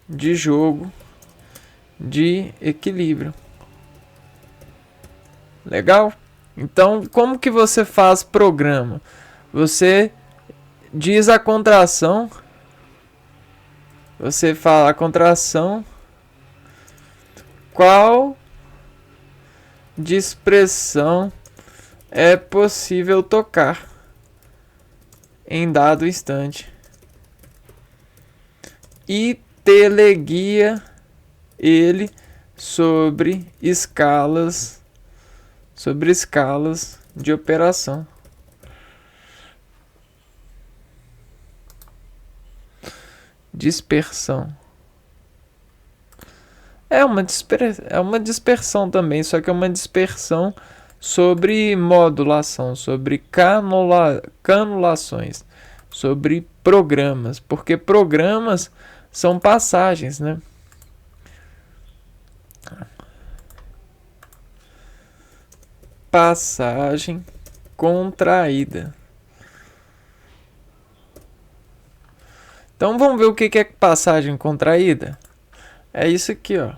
de jogo de equilíbrio. Legal? Então, como que você faz programa? Você diz a contração, você fala a contração, qual de expressão é possível tocar em dado instante e teleguia ele sobre escalas de operação. Dispersão. É uma dispersão também, só que é uma dispersão sobre modulação, sobre canulações, sobre programas, porque programas são passagens, né? Passagem contraída. Então vamos ver o que é passagem contraída? É isso aqui, ó.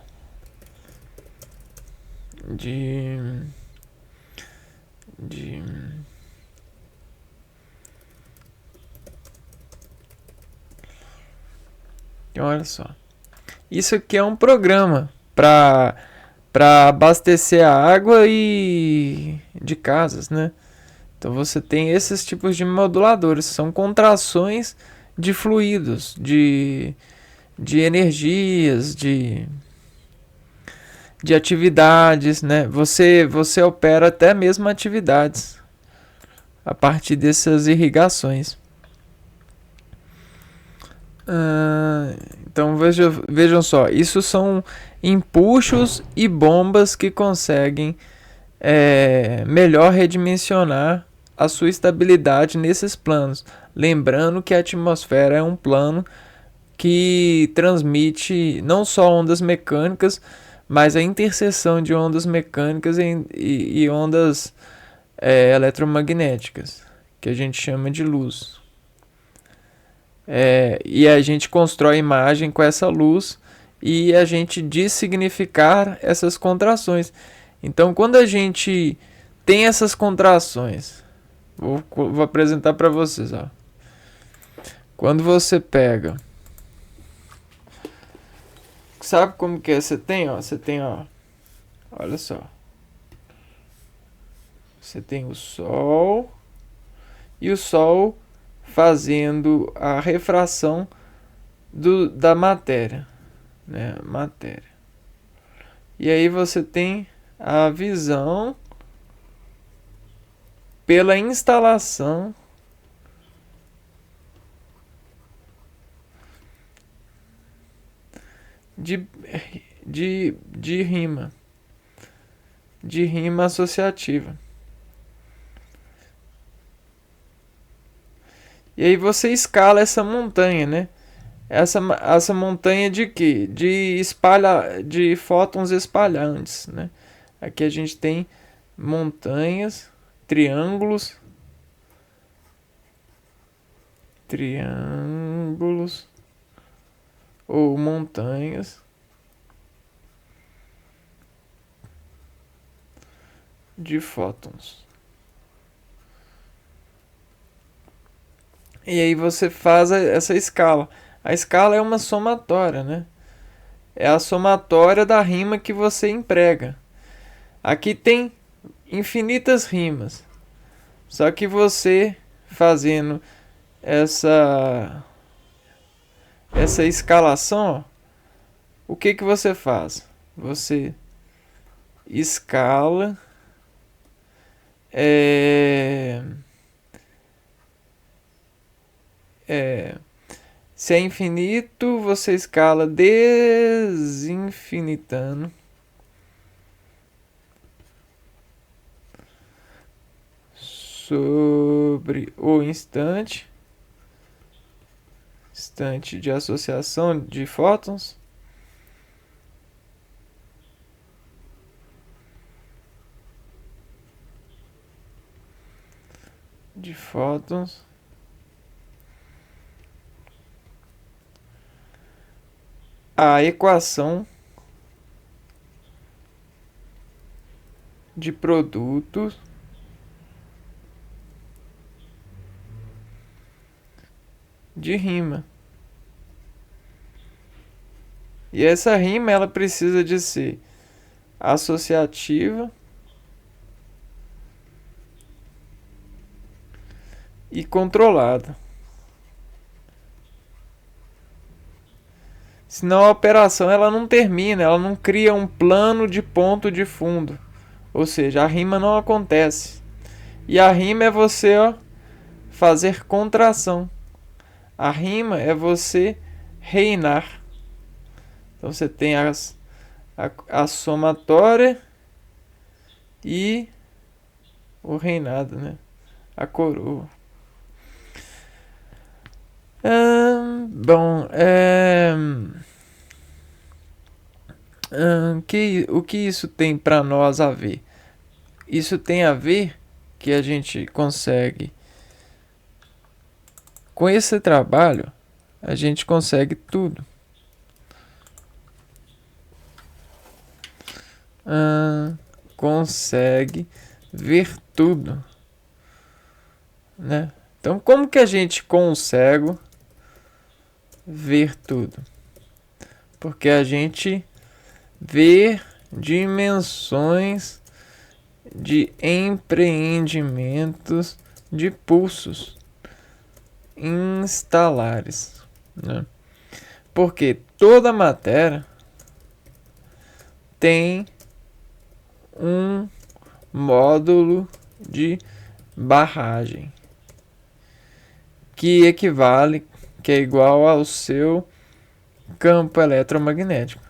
Olha só. Isso aqui é um programa para abastecer a água e de casas, né? Então você tem esses tipos de moduladores, são contrações de fluidos, de energias, de atividades, né? Você opera até mesmo atividades a partir dessas irrigações. Então vejam só, isso são empuxos e bombas que conseguem melhor redimensionar a sua estabilidade nesses planos. Lembrando que a atmosfera é um plano que transmite não só ondas mecânicas, mas a interseção de ondas mecânicas e ondas eletromagnéticas, que a gente chama de luz. E a gente constrói imagem com essa luz e a gente diz significar essas contrações. Então, quando a gente tem essas contrações, vou apresentar para vocês, ó. Quando você pega, sabe como que é? Você tem, ó, olha só. Você tem o Sol e o Sol fazendo a refração da matéria, né? Matéria. E aí você tem a visão pela instalação de rima associativa. E aí você escala essa montanha, né? Essa montanha de quê? De fótons espalhantes, né? Aqui a gente tem montanhas, triângulos ou montanhas de fótons. E aí você faz essa escala. A escala é uma somatória, né? É a somatória da rima que você emprega. Aqui tem infinitas rimas. Só que você fazendo essa escalação, ó, o que você faz? Você escala é, se é infinito, você escala desinfinitando sobre o instante de associação de fótons. A equação de produtos de rima. E essa rima ela precisa de ser associativa e controlada. Senão a operação ela não termina, ela não cria um plano de ponto de fundo. Ou seja, a rima não acontece. E a rima é você, ó, fazer contração. A rima é você reinar. Então você tem a somatória e o reinado, né? A coroa. Bom, o que isso tem para nós a ver? Isso tem a ver que a gente consegue, com esse trabalho, a gente consegue tudo. Consegue ver tudo, né? Então, como que a gente consegue ver tudo? Porque a gente vê dimensões de empreendimentos de pulsos instalares, né? Porque toda matéria tem um módulo de barragem que equivale, que é igual ao seu campo eletromagnético.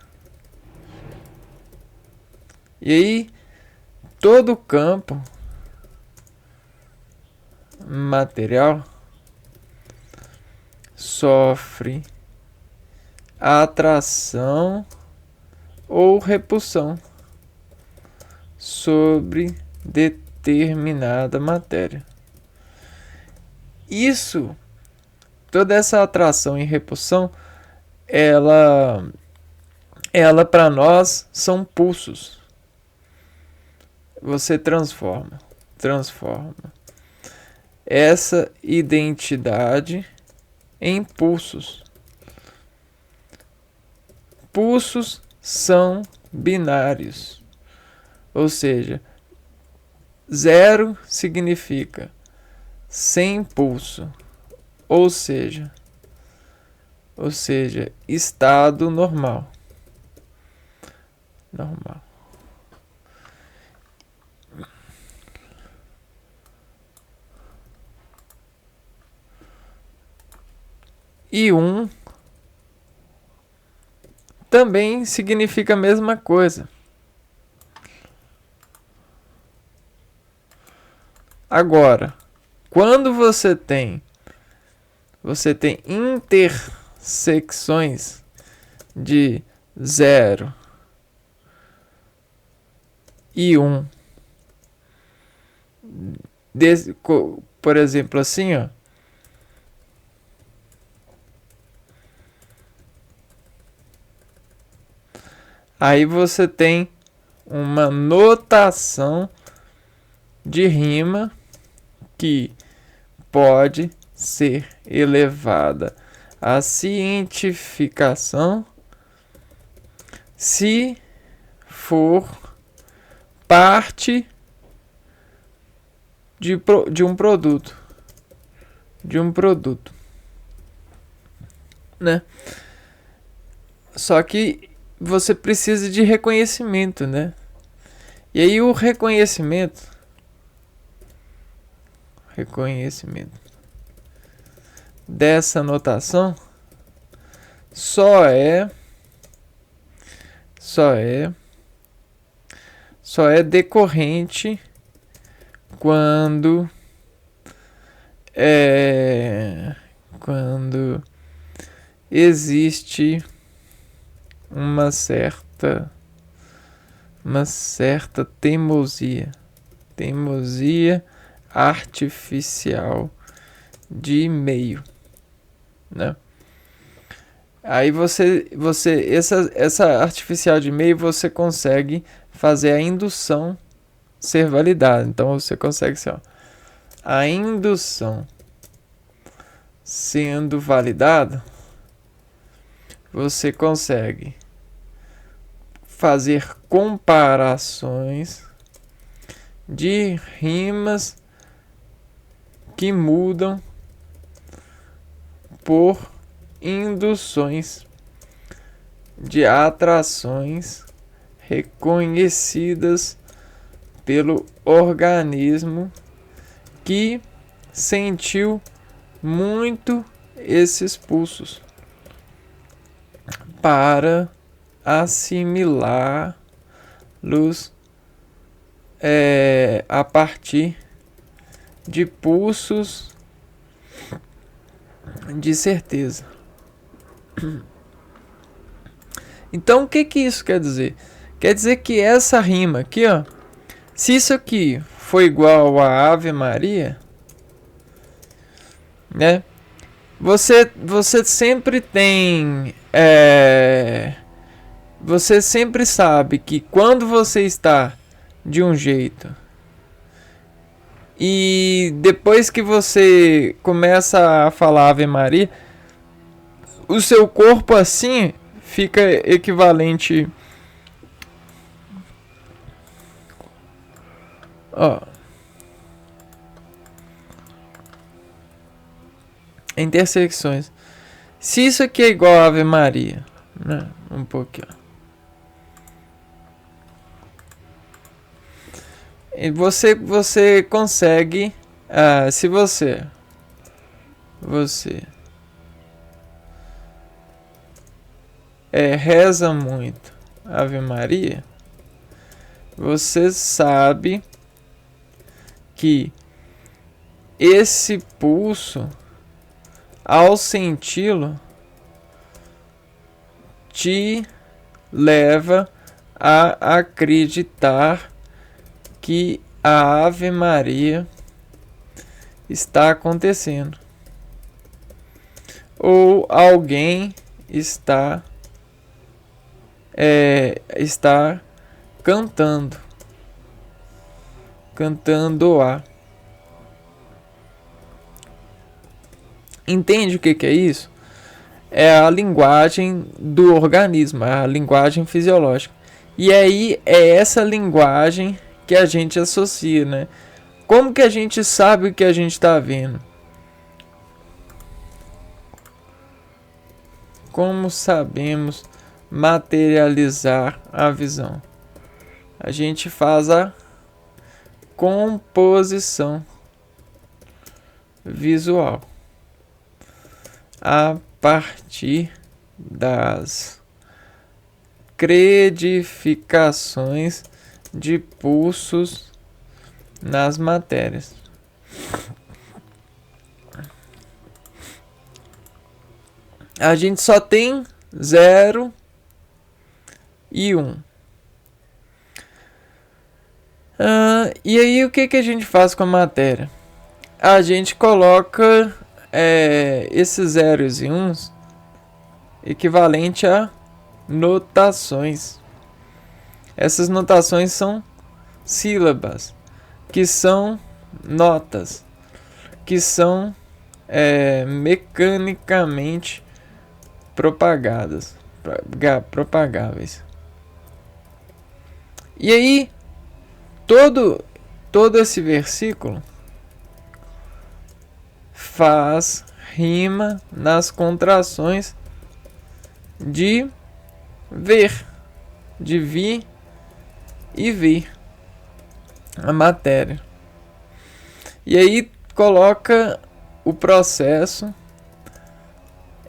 E aí, todo campo material sofre atração ou repulsão sobre determinada matéria. Isso, toda essa atração e repulsão, ela para nós são pulsos. Você transforma essa identidade em pulsos. Pulsos são binários, ou seja, 0 significa sem pulso, ou seja, estado normal. E 1 também significa a mesma coisa. Agora, quando você tem intersecções de 0 e 1, por exemplo, assim, ó. Aí você tem uma notação de rima que pode ser elevada à cientificação se for parte de um produto. De um produto. Né? Só que você precisa de reconhecimento, né? E aí o reconhecimento dessa notação só é decorrente quando existe uma certa teimosia artificial de meio, né? Aí essa artificial de meio, você consegue fazer a indução ser validada. Então você consegue assim, ó, a indução sendo validada, você consegue fazer comparações de rimas que mudam por induções de atrações reconhecidas pelo organismo que sentiu muito esses pulsos para assimilá-los a partir de pulsos de certeza. Então o que isso quer dizer? Quer dizer que essa rima aqui, ó, se isso aqui for igual a Ave Maria, né? Você sempre tem, você sempre sabe que quando você está de um jeito e depois que você começa a falar Ave Maria, o seu corpo assim fica equivalente, ó, intersecções. Se isso aqui é igual a Ave Maria, né? Um pouquinho. E você consegue, se você reza muito Ave Maria, você sabe que esse pulso, ao senti-lo, te leva a acreditar que a Ave Maria está acontecendo, ou alguém está cantando-a. Entende o que é isso? É a linguagem do organismo, é a linguagem fisiológica. E aí é essa linguagem que a gente associa, né? Como que a gente sabe o que a gente está vendo? Como sabemos materializar a visão? A gente faz a composição visual a partir das credificações de pulsos nas matérias. A gente só tem 0 e 1. E aí o que a gente faz com a matéria? A gente coloca esses zeros e uns equivalente a notações. Essas notações são sílabas, que são notas, que são mecanicamente propagáveis. E aí todo esse versículo faz rima nas contrações de ver, de vir e vir a matéria. E aí coloca o processo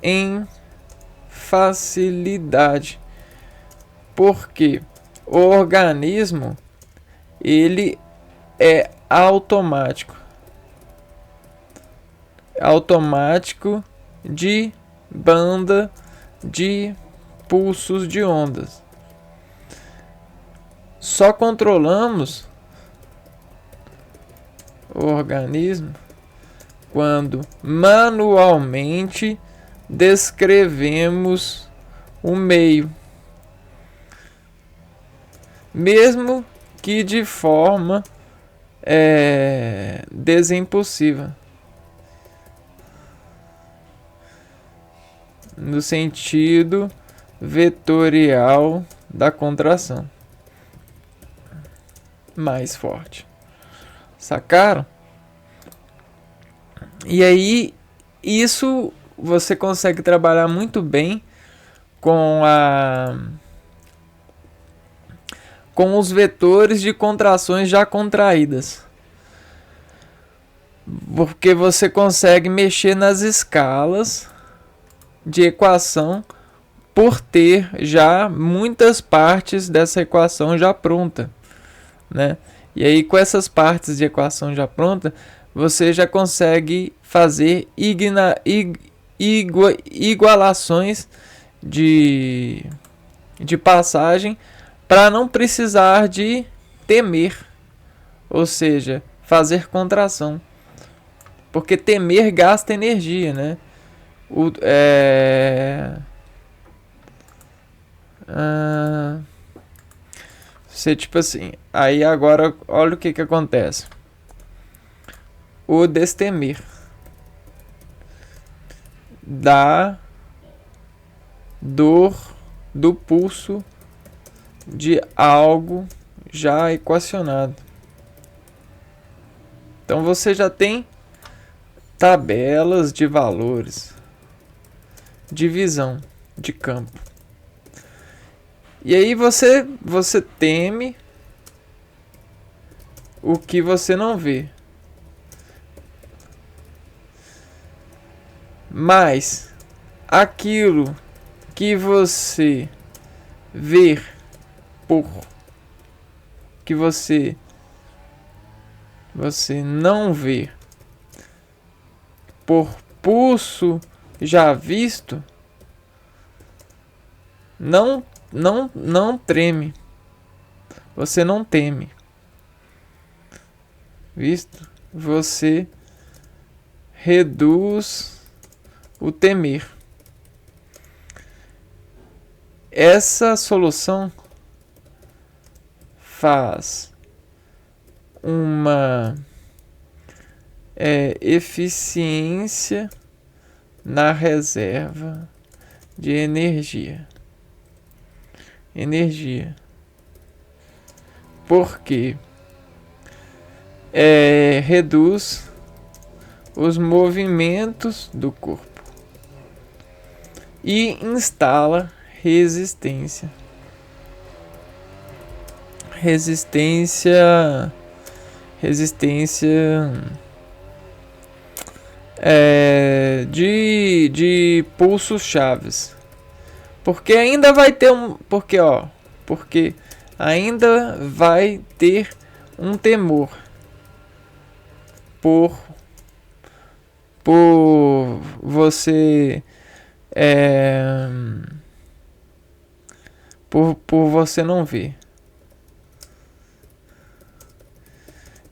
em facilidade, porque o organismo ele é automático de banda de pulsos de ondas. Só controlamos o organismo quando manualmente descrevemos o meio, mesmo que de forma desimpulsiva, no sentido vetorial da contração mais forte. Sacaram? E aí, isso você consegue trabalhar muito bem com os vetores de contrações já contraídas. Porque você consegue mexer nas escalas de equação por ter já muitas partes dessa equação já pronta, né? E aí com essas partes de equação já pronta, você já consegue fazer igualações de passagem para não precisar de temer, ou seja, fazer contração. Porque temer gasta energia, né? Você tipo assim, aí agora olha o que acontece. O destemer da dor do pulso de algo já equacionado. Então você já tem tabelas de valores, divisão de campo. E aí você teme o que você não vê. Mas aquilo que você vê que você não vê por pulso já visto, não treme. Você não teme. Visto? Você reduz o temer. Essa solução faz uma eficiência na reserva de energia. Porque reduz os movimentos do corpo e instala resistência de pulsos chaves. Porque ainda vai ter porque ainda vai ter um temor por você por você não ver.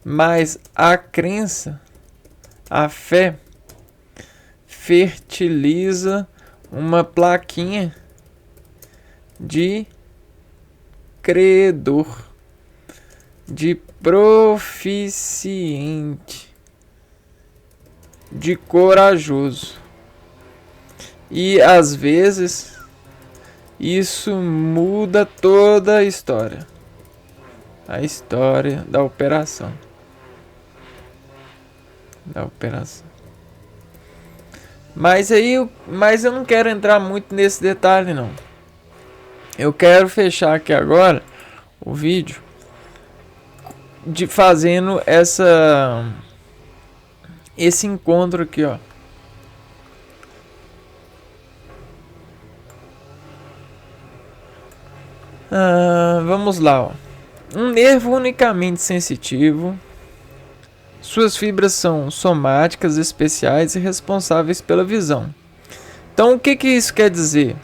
Mas a crença, a fé, fertiliza uma plaquinha de credor, de proficiente, de corajoso. E às vezes isso muda toda a história da operação. Mas eu não quero entrar muito nesse detalhe não. Eu quero fechar aqui agora o vídeo de fazendo esse encontro aqui, ó. Vamos lá, ó. Um nervo unicamente sensitivo. Suas fibras são somáticas, especiais e responsáveis pela visão. Então, o que isso quer dizer?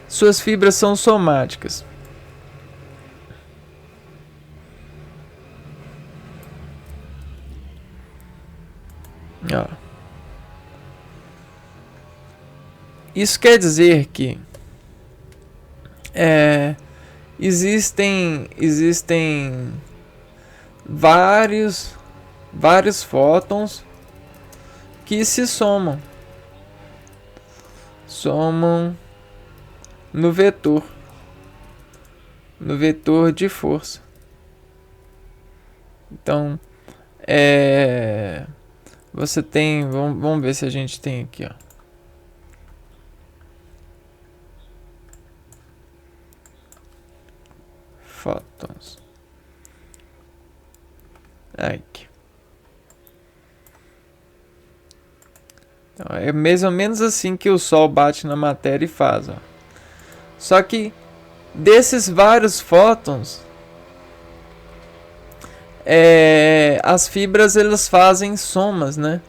Suas fibras são somáticas. Ó. Isso quer dizer que existem vários fótons que se somam no vetor de força. Então você tem, vamos ver se a gente tem aqui, ó. Fótons. Aqui. Então, é mais ou menos assim que o Sol bate na matéria e faz, ó. Só que desses vários fótons, as fibras elas fazem somas, né?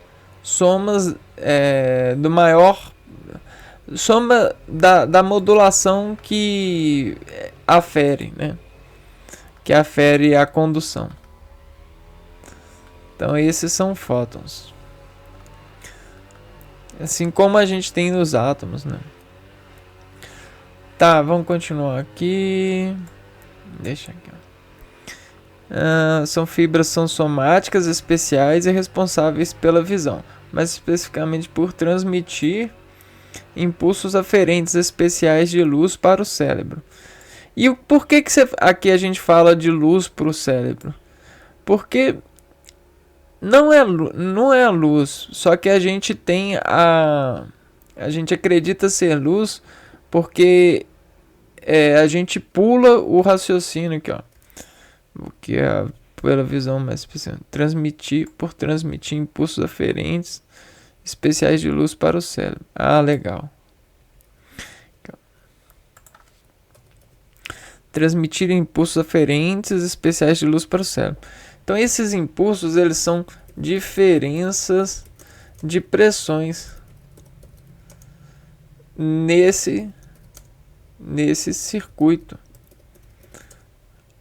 Somas do maior, soma da modulação que afere, né? Que afere a condução. Então esses são fótons. Assim como a gente tem nos átomos, né? Tá, vamos continuar aqui. Deixa aqui. São fibras são somáticas, especiais e responsáveis pela visão, mais especificamente por transmitir impulsos aferentes especiais de luz para o cérebro. E por que aqui a gente fala de luz para o cérebro? Porque não é a luz, só que a gente tem a gente acredita ser luz porque a gente pula o raciocínio aqui, ó, que é pela visão mais específica, transmitir impulsos aferentes especiais de luz para o cérebro. Legal. Transmitir impulsos aferentes especiais de luz para o cérebro. Então esses impulsos eles são diferenças de pressões nesse circuito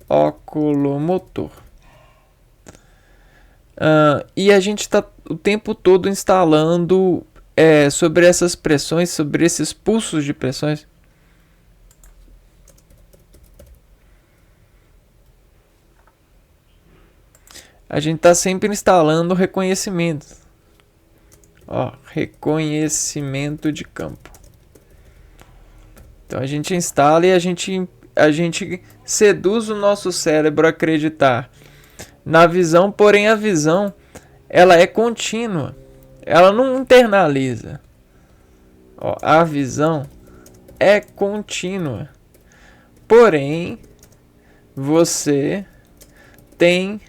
oculomotor. E a gente está o tempo todo instalando sobre essas pressões, sobre esses pulsos de pressões. A gente está sempre instalando reconhecimento. Reconhecimento de campo. Então a gente instala e a gente seduz o nosso cérebro a acreditar na visão, porém a visão ela é contínua. Ela não internaliza. A visão é contínua. Porém, você tem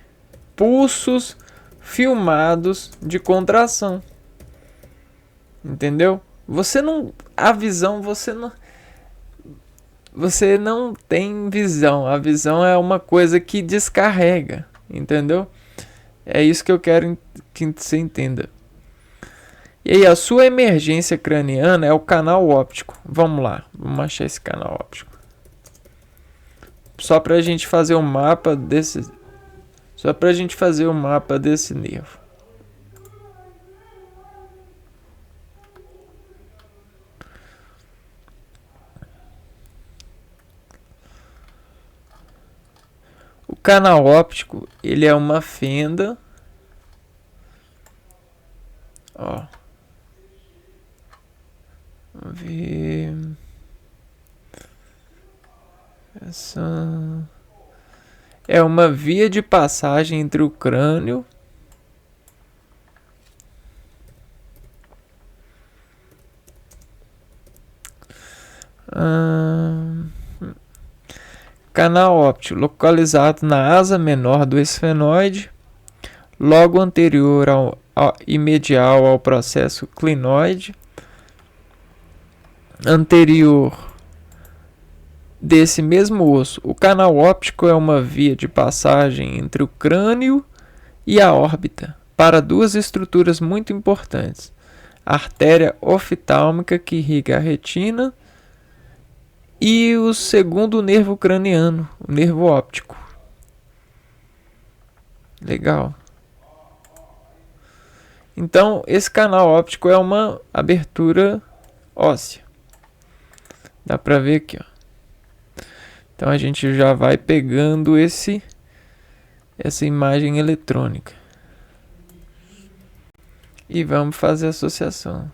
pulsos filmados de contração. Entendeu? Você não tem visão. A visão é uma coisa que descarrega, entendeu? É isso que eu quero que você entenda. E aí, a sua emergência craniana é o canal óptico. Vamos lá, vamos achar esse canal óptico. Só pra gente fazer um mapa desse nervo. O canal óptico, ele é uma fenda. Vamos ver. Essa é uma via de passagem entre o crânio Canal óptico localizado na asa menor do esfenoide, logo anterior e medial ao processo clinoide, anterior desse mesmo osso. O canal óptico é uma via de passagem entre o crânio e a órbita para duas estruturas muito importantes: a artéria oftálmica que irriga a retina e o segundo nervo craniano, o nervo óptico. Legal. Então, esse canal óptico é uma abertura óssea. Dá para ver aqui, ó. Então a gente já vai pegando essa imagem eletrônica e vamos fazer a associação.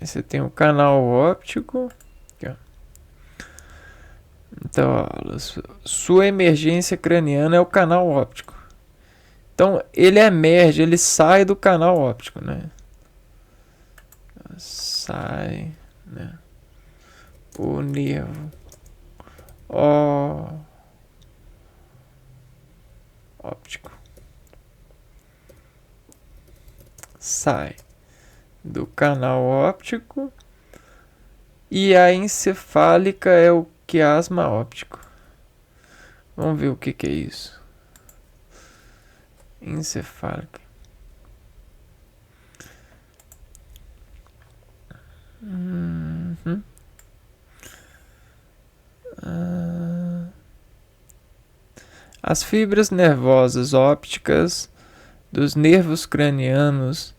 Aí você tem o canal óptico. Aqui, ó. Então, ó, sua emergência craniana é o canal óptico. Então, ele emerge, ele sai do canal óptico, né? Sai, né? O nervo óptico sai do canal óptico e a encefálica é o quiasma óptico. Vamos ver o que é isso. Encefálica. As fibras nervosas ópticas dos nervos cranianos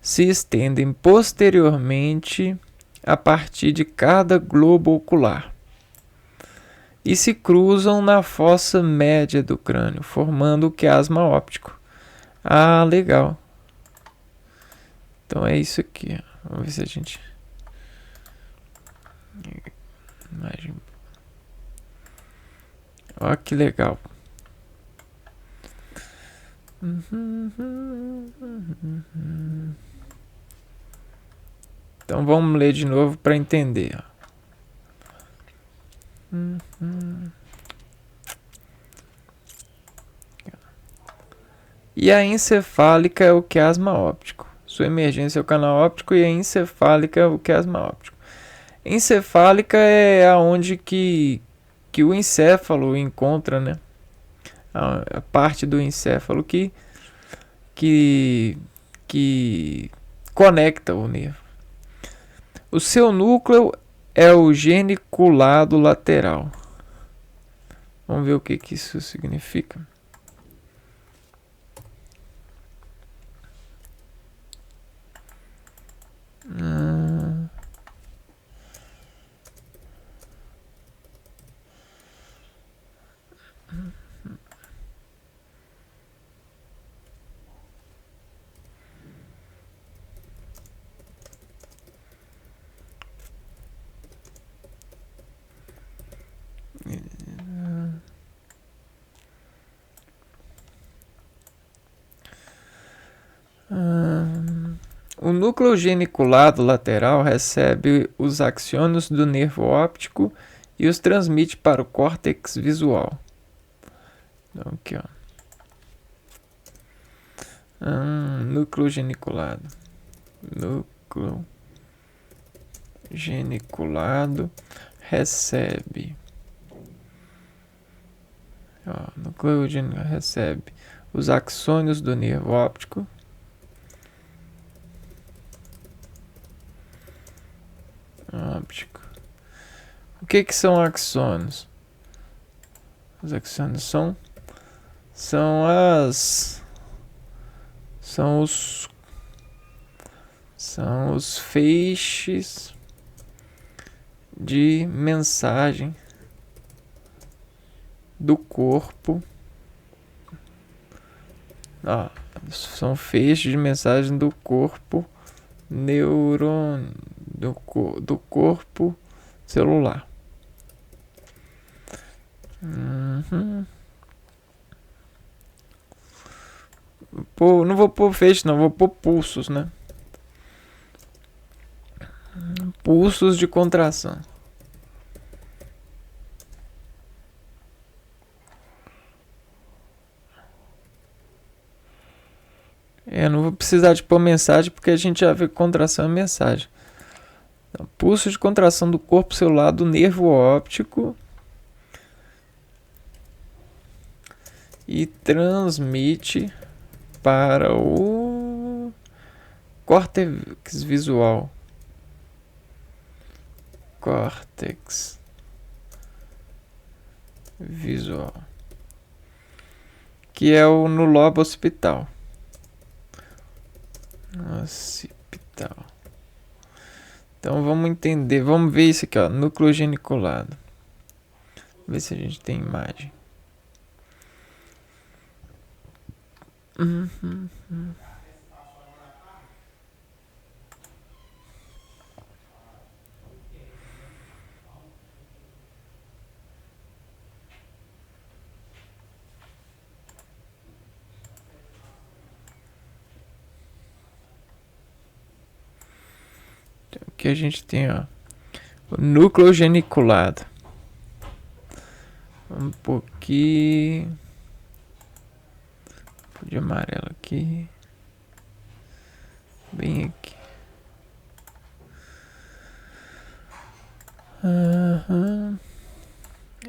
se estendem posteriormente a partir de cada globo ocular e se cruzam na fossa média do crânio, formando o quiasma óptico. Ah, legal. Então é isso aqui. Vamos ver se a gente... Imagem. Olha que legal. Então vamos ler de novo para entender. E a encefálica é o quiasma óptico. Sua emergência é o canal óptico e a encefálica é o quiasma óptico. Encefálica é aonde que o encéfalo encontra, né? A parte do encéfalo que conecta o nervo. O seu núcleo é o geniculado lateral. Vamos ver o que isso significa. O núcleo geniculado lateral recebe os axônios do nervo óptico e os transmite para o córtex visual. Então, aqui, ó. Núcleo geniculado. Núcleo geniculado recebe. Núcleo geniculado recebe os axônios do nervo óptico. O que são axônios? Os axônios são os feixes de mensagem do corpo. São feixes de mensagem do corpo neurônio do corpo celular. Não vou pôr feixes, não. Vou pôr pulsos, né? Pulsos de contração. Não vou precisar de pôr mensagem porque a gente já vê que contração é mensagem. Então, pulso de contração do corpo celular do nervo óptico e transmite para o córtex visual. Córtex visual, que é no lobo occipital. Então vamos entender, vamos ver isso aqui, ó, núcleo geniculado. Ver se a gente tem imagem. Então, aqui a gente tem, ó, o núcleo geniculado. Um pouquinho de amarelo aqui. Bem aqui.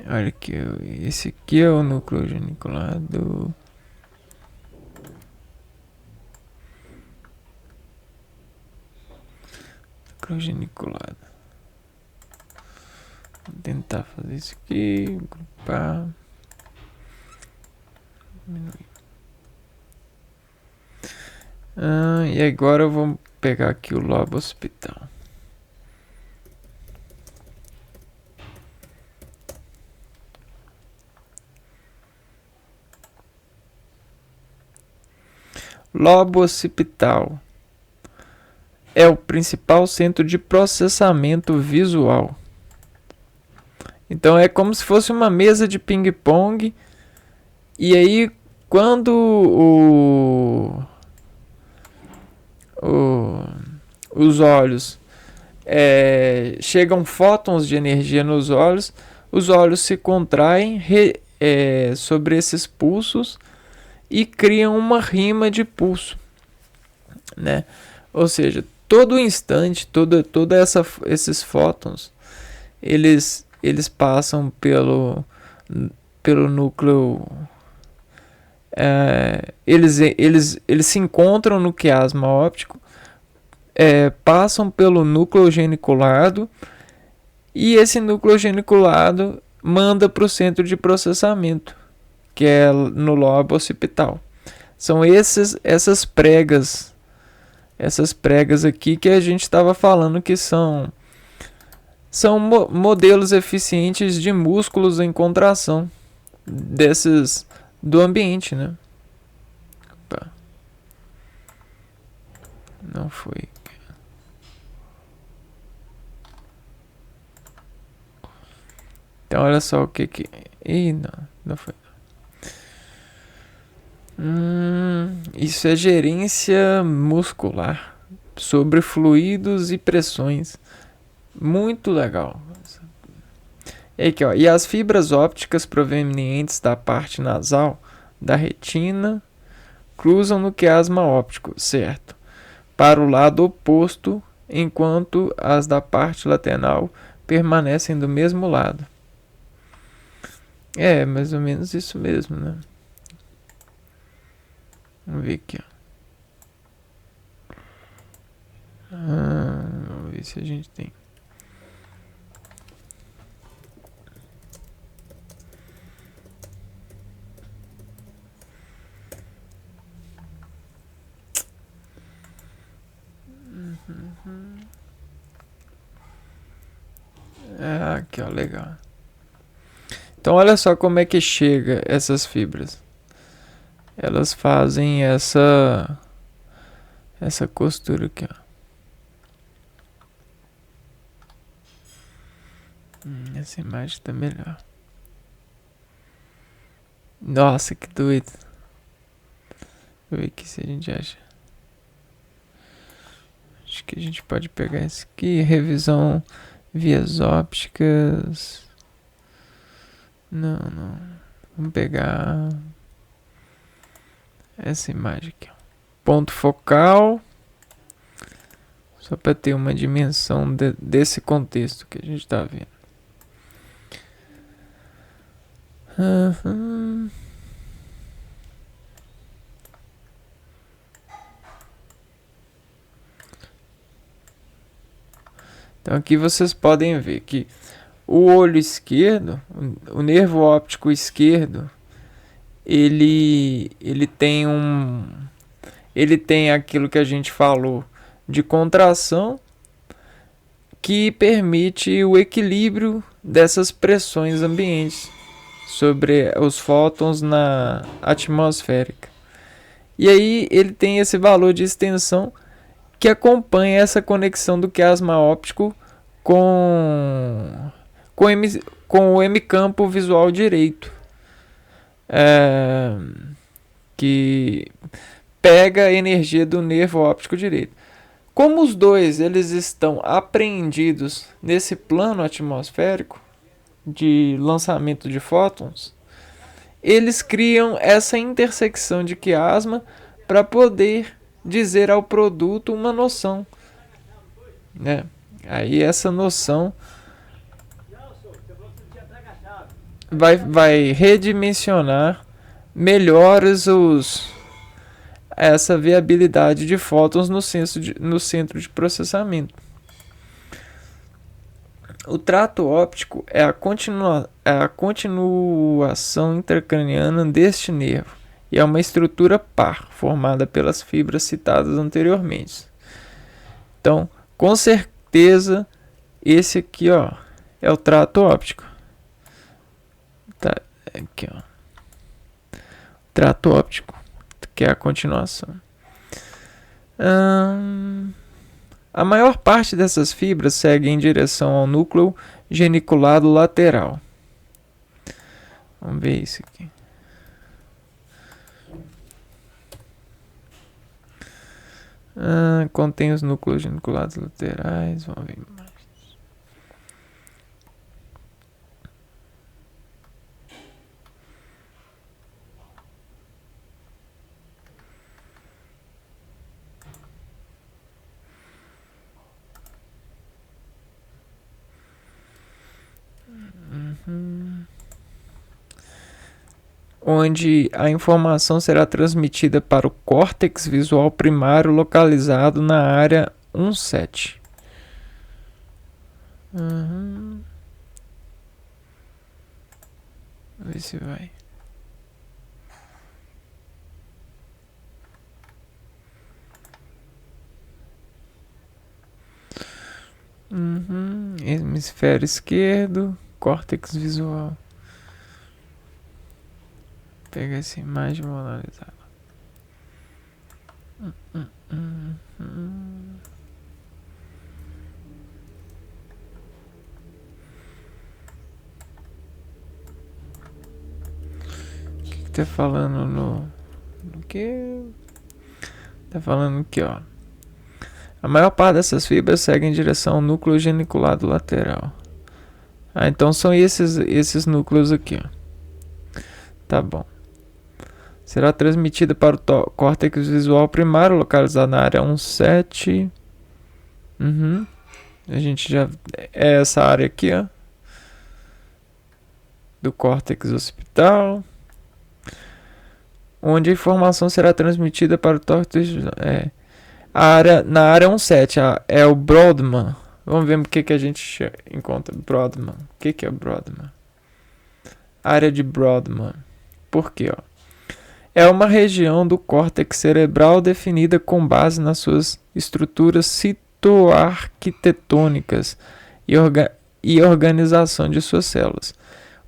Olha aqui, esse aqui é o núcleo geniculado. Núcleo geniculado. Vou tentar fazer isso aqui, agrupar, diminuir. E agora eu vou pegar aqui o lobo occipital. Lobo occipital é o principal centro de processamento visual. Então é como se fosse uma mesa de ping-pong. E aí, quando os olhos chegam fótons de energia nos olhos, os olhos se contraem sobre esses pulsos e criam uma rima de pulso, né? Ou seja, todo instante, esses fótons, eles passam pelo núcleo. Eles se encontram no quiasma óptico, passam pelo núcleo geniculado, e esse núcleo geniculado manda para o centro de processamento, que é no lobo occipital. São essas pregas aqui que a gente estava falando que são modelos eficientes de músculos em contração do ambiente, né? Opa. Não foi. Então olha só o que. Ih, não foi. Isso é gerência muscular sobre fluidos e pressões. Muito legal. Aqui, ó, e as fibras ópticas provenientes da parte nasal da retina cruzam no quiasma óptico, certo? Para o lado oposto, enquanto as da parte lateral permanecem do mesmo lado. É mais ou menos isso mesmo, né? Vamos ver aqui, ó. Vamos ver se a gente tem. Aqui, ó, legal. Então olha só como é que chega essas fibras. Elas fazem essa costura aqui, ó. Essa imagem tá melhor. Nossa, que doido. eu ver aqui se a gente acha. Acho que a gente pode pegar esse aqui. Revisão vias ópticas. Não. Vamos pegar essa imagem aqui. Ponto focal. Só para ter uma dimensão desse contexto que a gente está vendo. Então aqui vocês podem ver que o olho esquerdo, o nervo óptico esquerdo, ele tem aquilo que a gente falou de contração, que permite o equilíbrio dessas pressões ambientes sobre os fótons na atmosférica. E aí ele tem esse valor de extensão que acompanha essa conexão do quiasma óptico com o hemicampo visual direito, que pega a energia do nervo óptico direito. Como os dois eles estão apreendidos nesse plano atmosférico de lançamento de fótons, eles criam essa intersecção de quiasma para poder dizer ao produto uma noção, né? Aí essa noção vai redimensionar melhor essa viabilidade de fótons no centro de processamento. O trato óptico é a continuação intracraniana deste nervo e é uma estrutura par, formada pelas fibras citadas anteriormente. Então, com certeza, esse aqui, ó, é o trato óptico. Tá, aqui, ó. Trato óptico, que é a continuação. A maior parte dessas fibras segue em direção ao núcleo geniculado lateral. Vamos ver isso aqui. Contém os núcleos geniculados laterais. Vamos ver mais. Onde a informação será transmitida para o córtex visual primário localizado na área 1,7. Vamos ver se vai. Hemisfério esquerdo, córtex visual. Pega essa imagem e vou analisar. O que tá falando no que? Tá falando aqui, ó. A maior parte dessas fibras segue em direção ao núcleo geniculado lateral. Então são esses núcleos aqui, ó. Tá bom. Será transmitida para o córtex visual primário, localizado na área 1,7. A gente já... É essa área aqui, ó. Do córtex occipital. Onde a informação será transmitida para o córtex... na área 1,7 é o Brodmann. Vamos ver o que a gente encontra. Brodmann. O que é Brodmann? Área de Brodmann. Por quê? Ó? É uma região do córtex cerebral definida com base nas suas estruturas citoarquitetônicas e organização de suas células.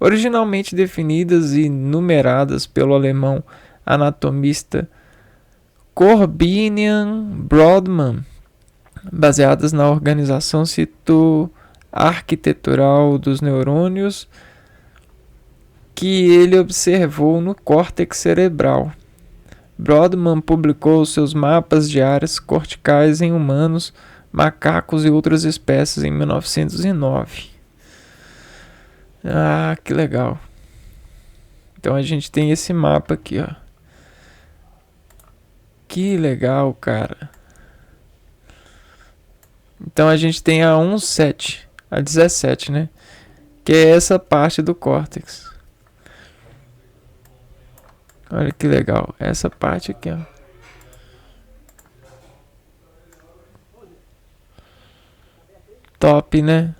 Originalmente definidas e numeradas pelo alemão anatomista Corbinian Brodmann, baseadas na organização citoarquitetural dos neurônios que ele observou no córtex cerebral, Brodmann publicou seus mapas de áreas corticais em humanos, macacos e outras espécies em 1909. Ah, que legal. Então a gente tem esse mapa aqui, ó. Que legal, cara. Então a gente tem a 17, a 17, né? Que é essa parte do córtex. Olha que legal. Essa parte aqui, ó. Top, né?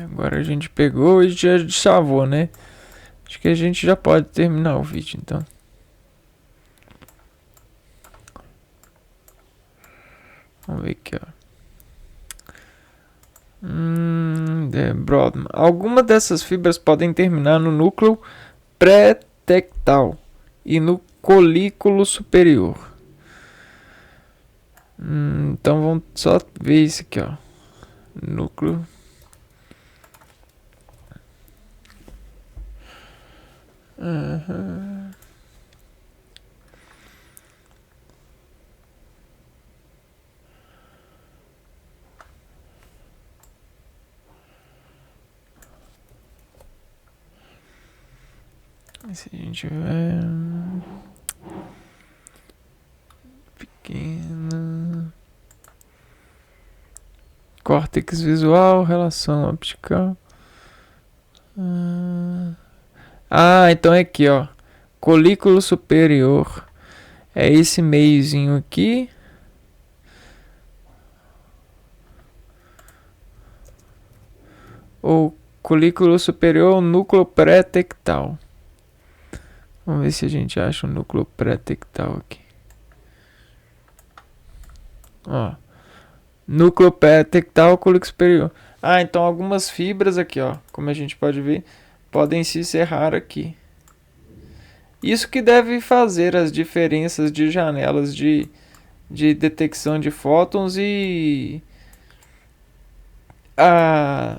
Agora a gente pegou e já chavou, né? Acho que a gente já pode terminar o vídeo, então. Vamos ver aqui, ó. Brodmann. Algumas dessas fibras podem terminar no núcleo pré-tectal e no colículo superior. Então vamos só ver isso aqui, ó. Núcleo. Se a gente vai pequeno, córtex visual, relação optical. Então é aqui, ó. Colículo superior é esse meiozinho aqui. O colículo superior, o núcleo pré-tectal. Vamos ver se a gente acha o núcleo pré-tectal aqui. Ó. Núcleo pré-tectal, colículo superior. Então algumas fibras aqui, ó, como a gente pode ver, podem se cerrar aqui. Isso que deve fazer as diferenças de janelas de detecção de fótons e a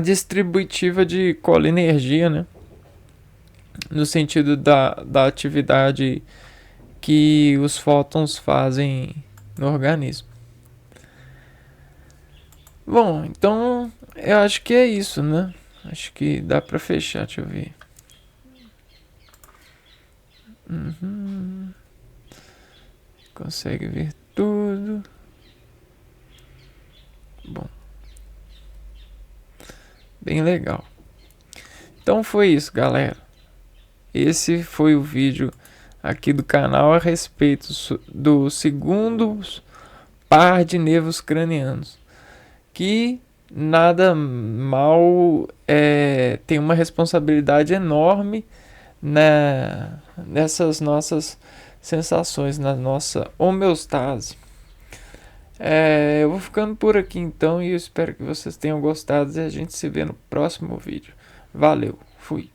distributiva de colinergia, né? No sentido da atividade que os fótons fazem no organismo. Bom, então eu acho que é isso, né? Acho que dá pra fechar, deixa eu ver. Consegue ver tudo. Bom. Bem legal. Então foi isso, galera. Esse foi o vídeo aqui do canal a respeito do segundo par de nervos cranianos, que nada mal tem uma responsabilidade enorme nessas nossas sensações, na nossa homeostase. Eu vou ficando por aqui então e eu espero que vocês tenham gostado e a gente se vê no próximo vídeo. Valeu, fui!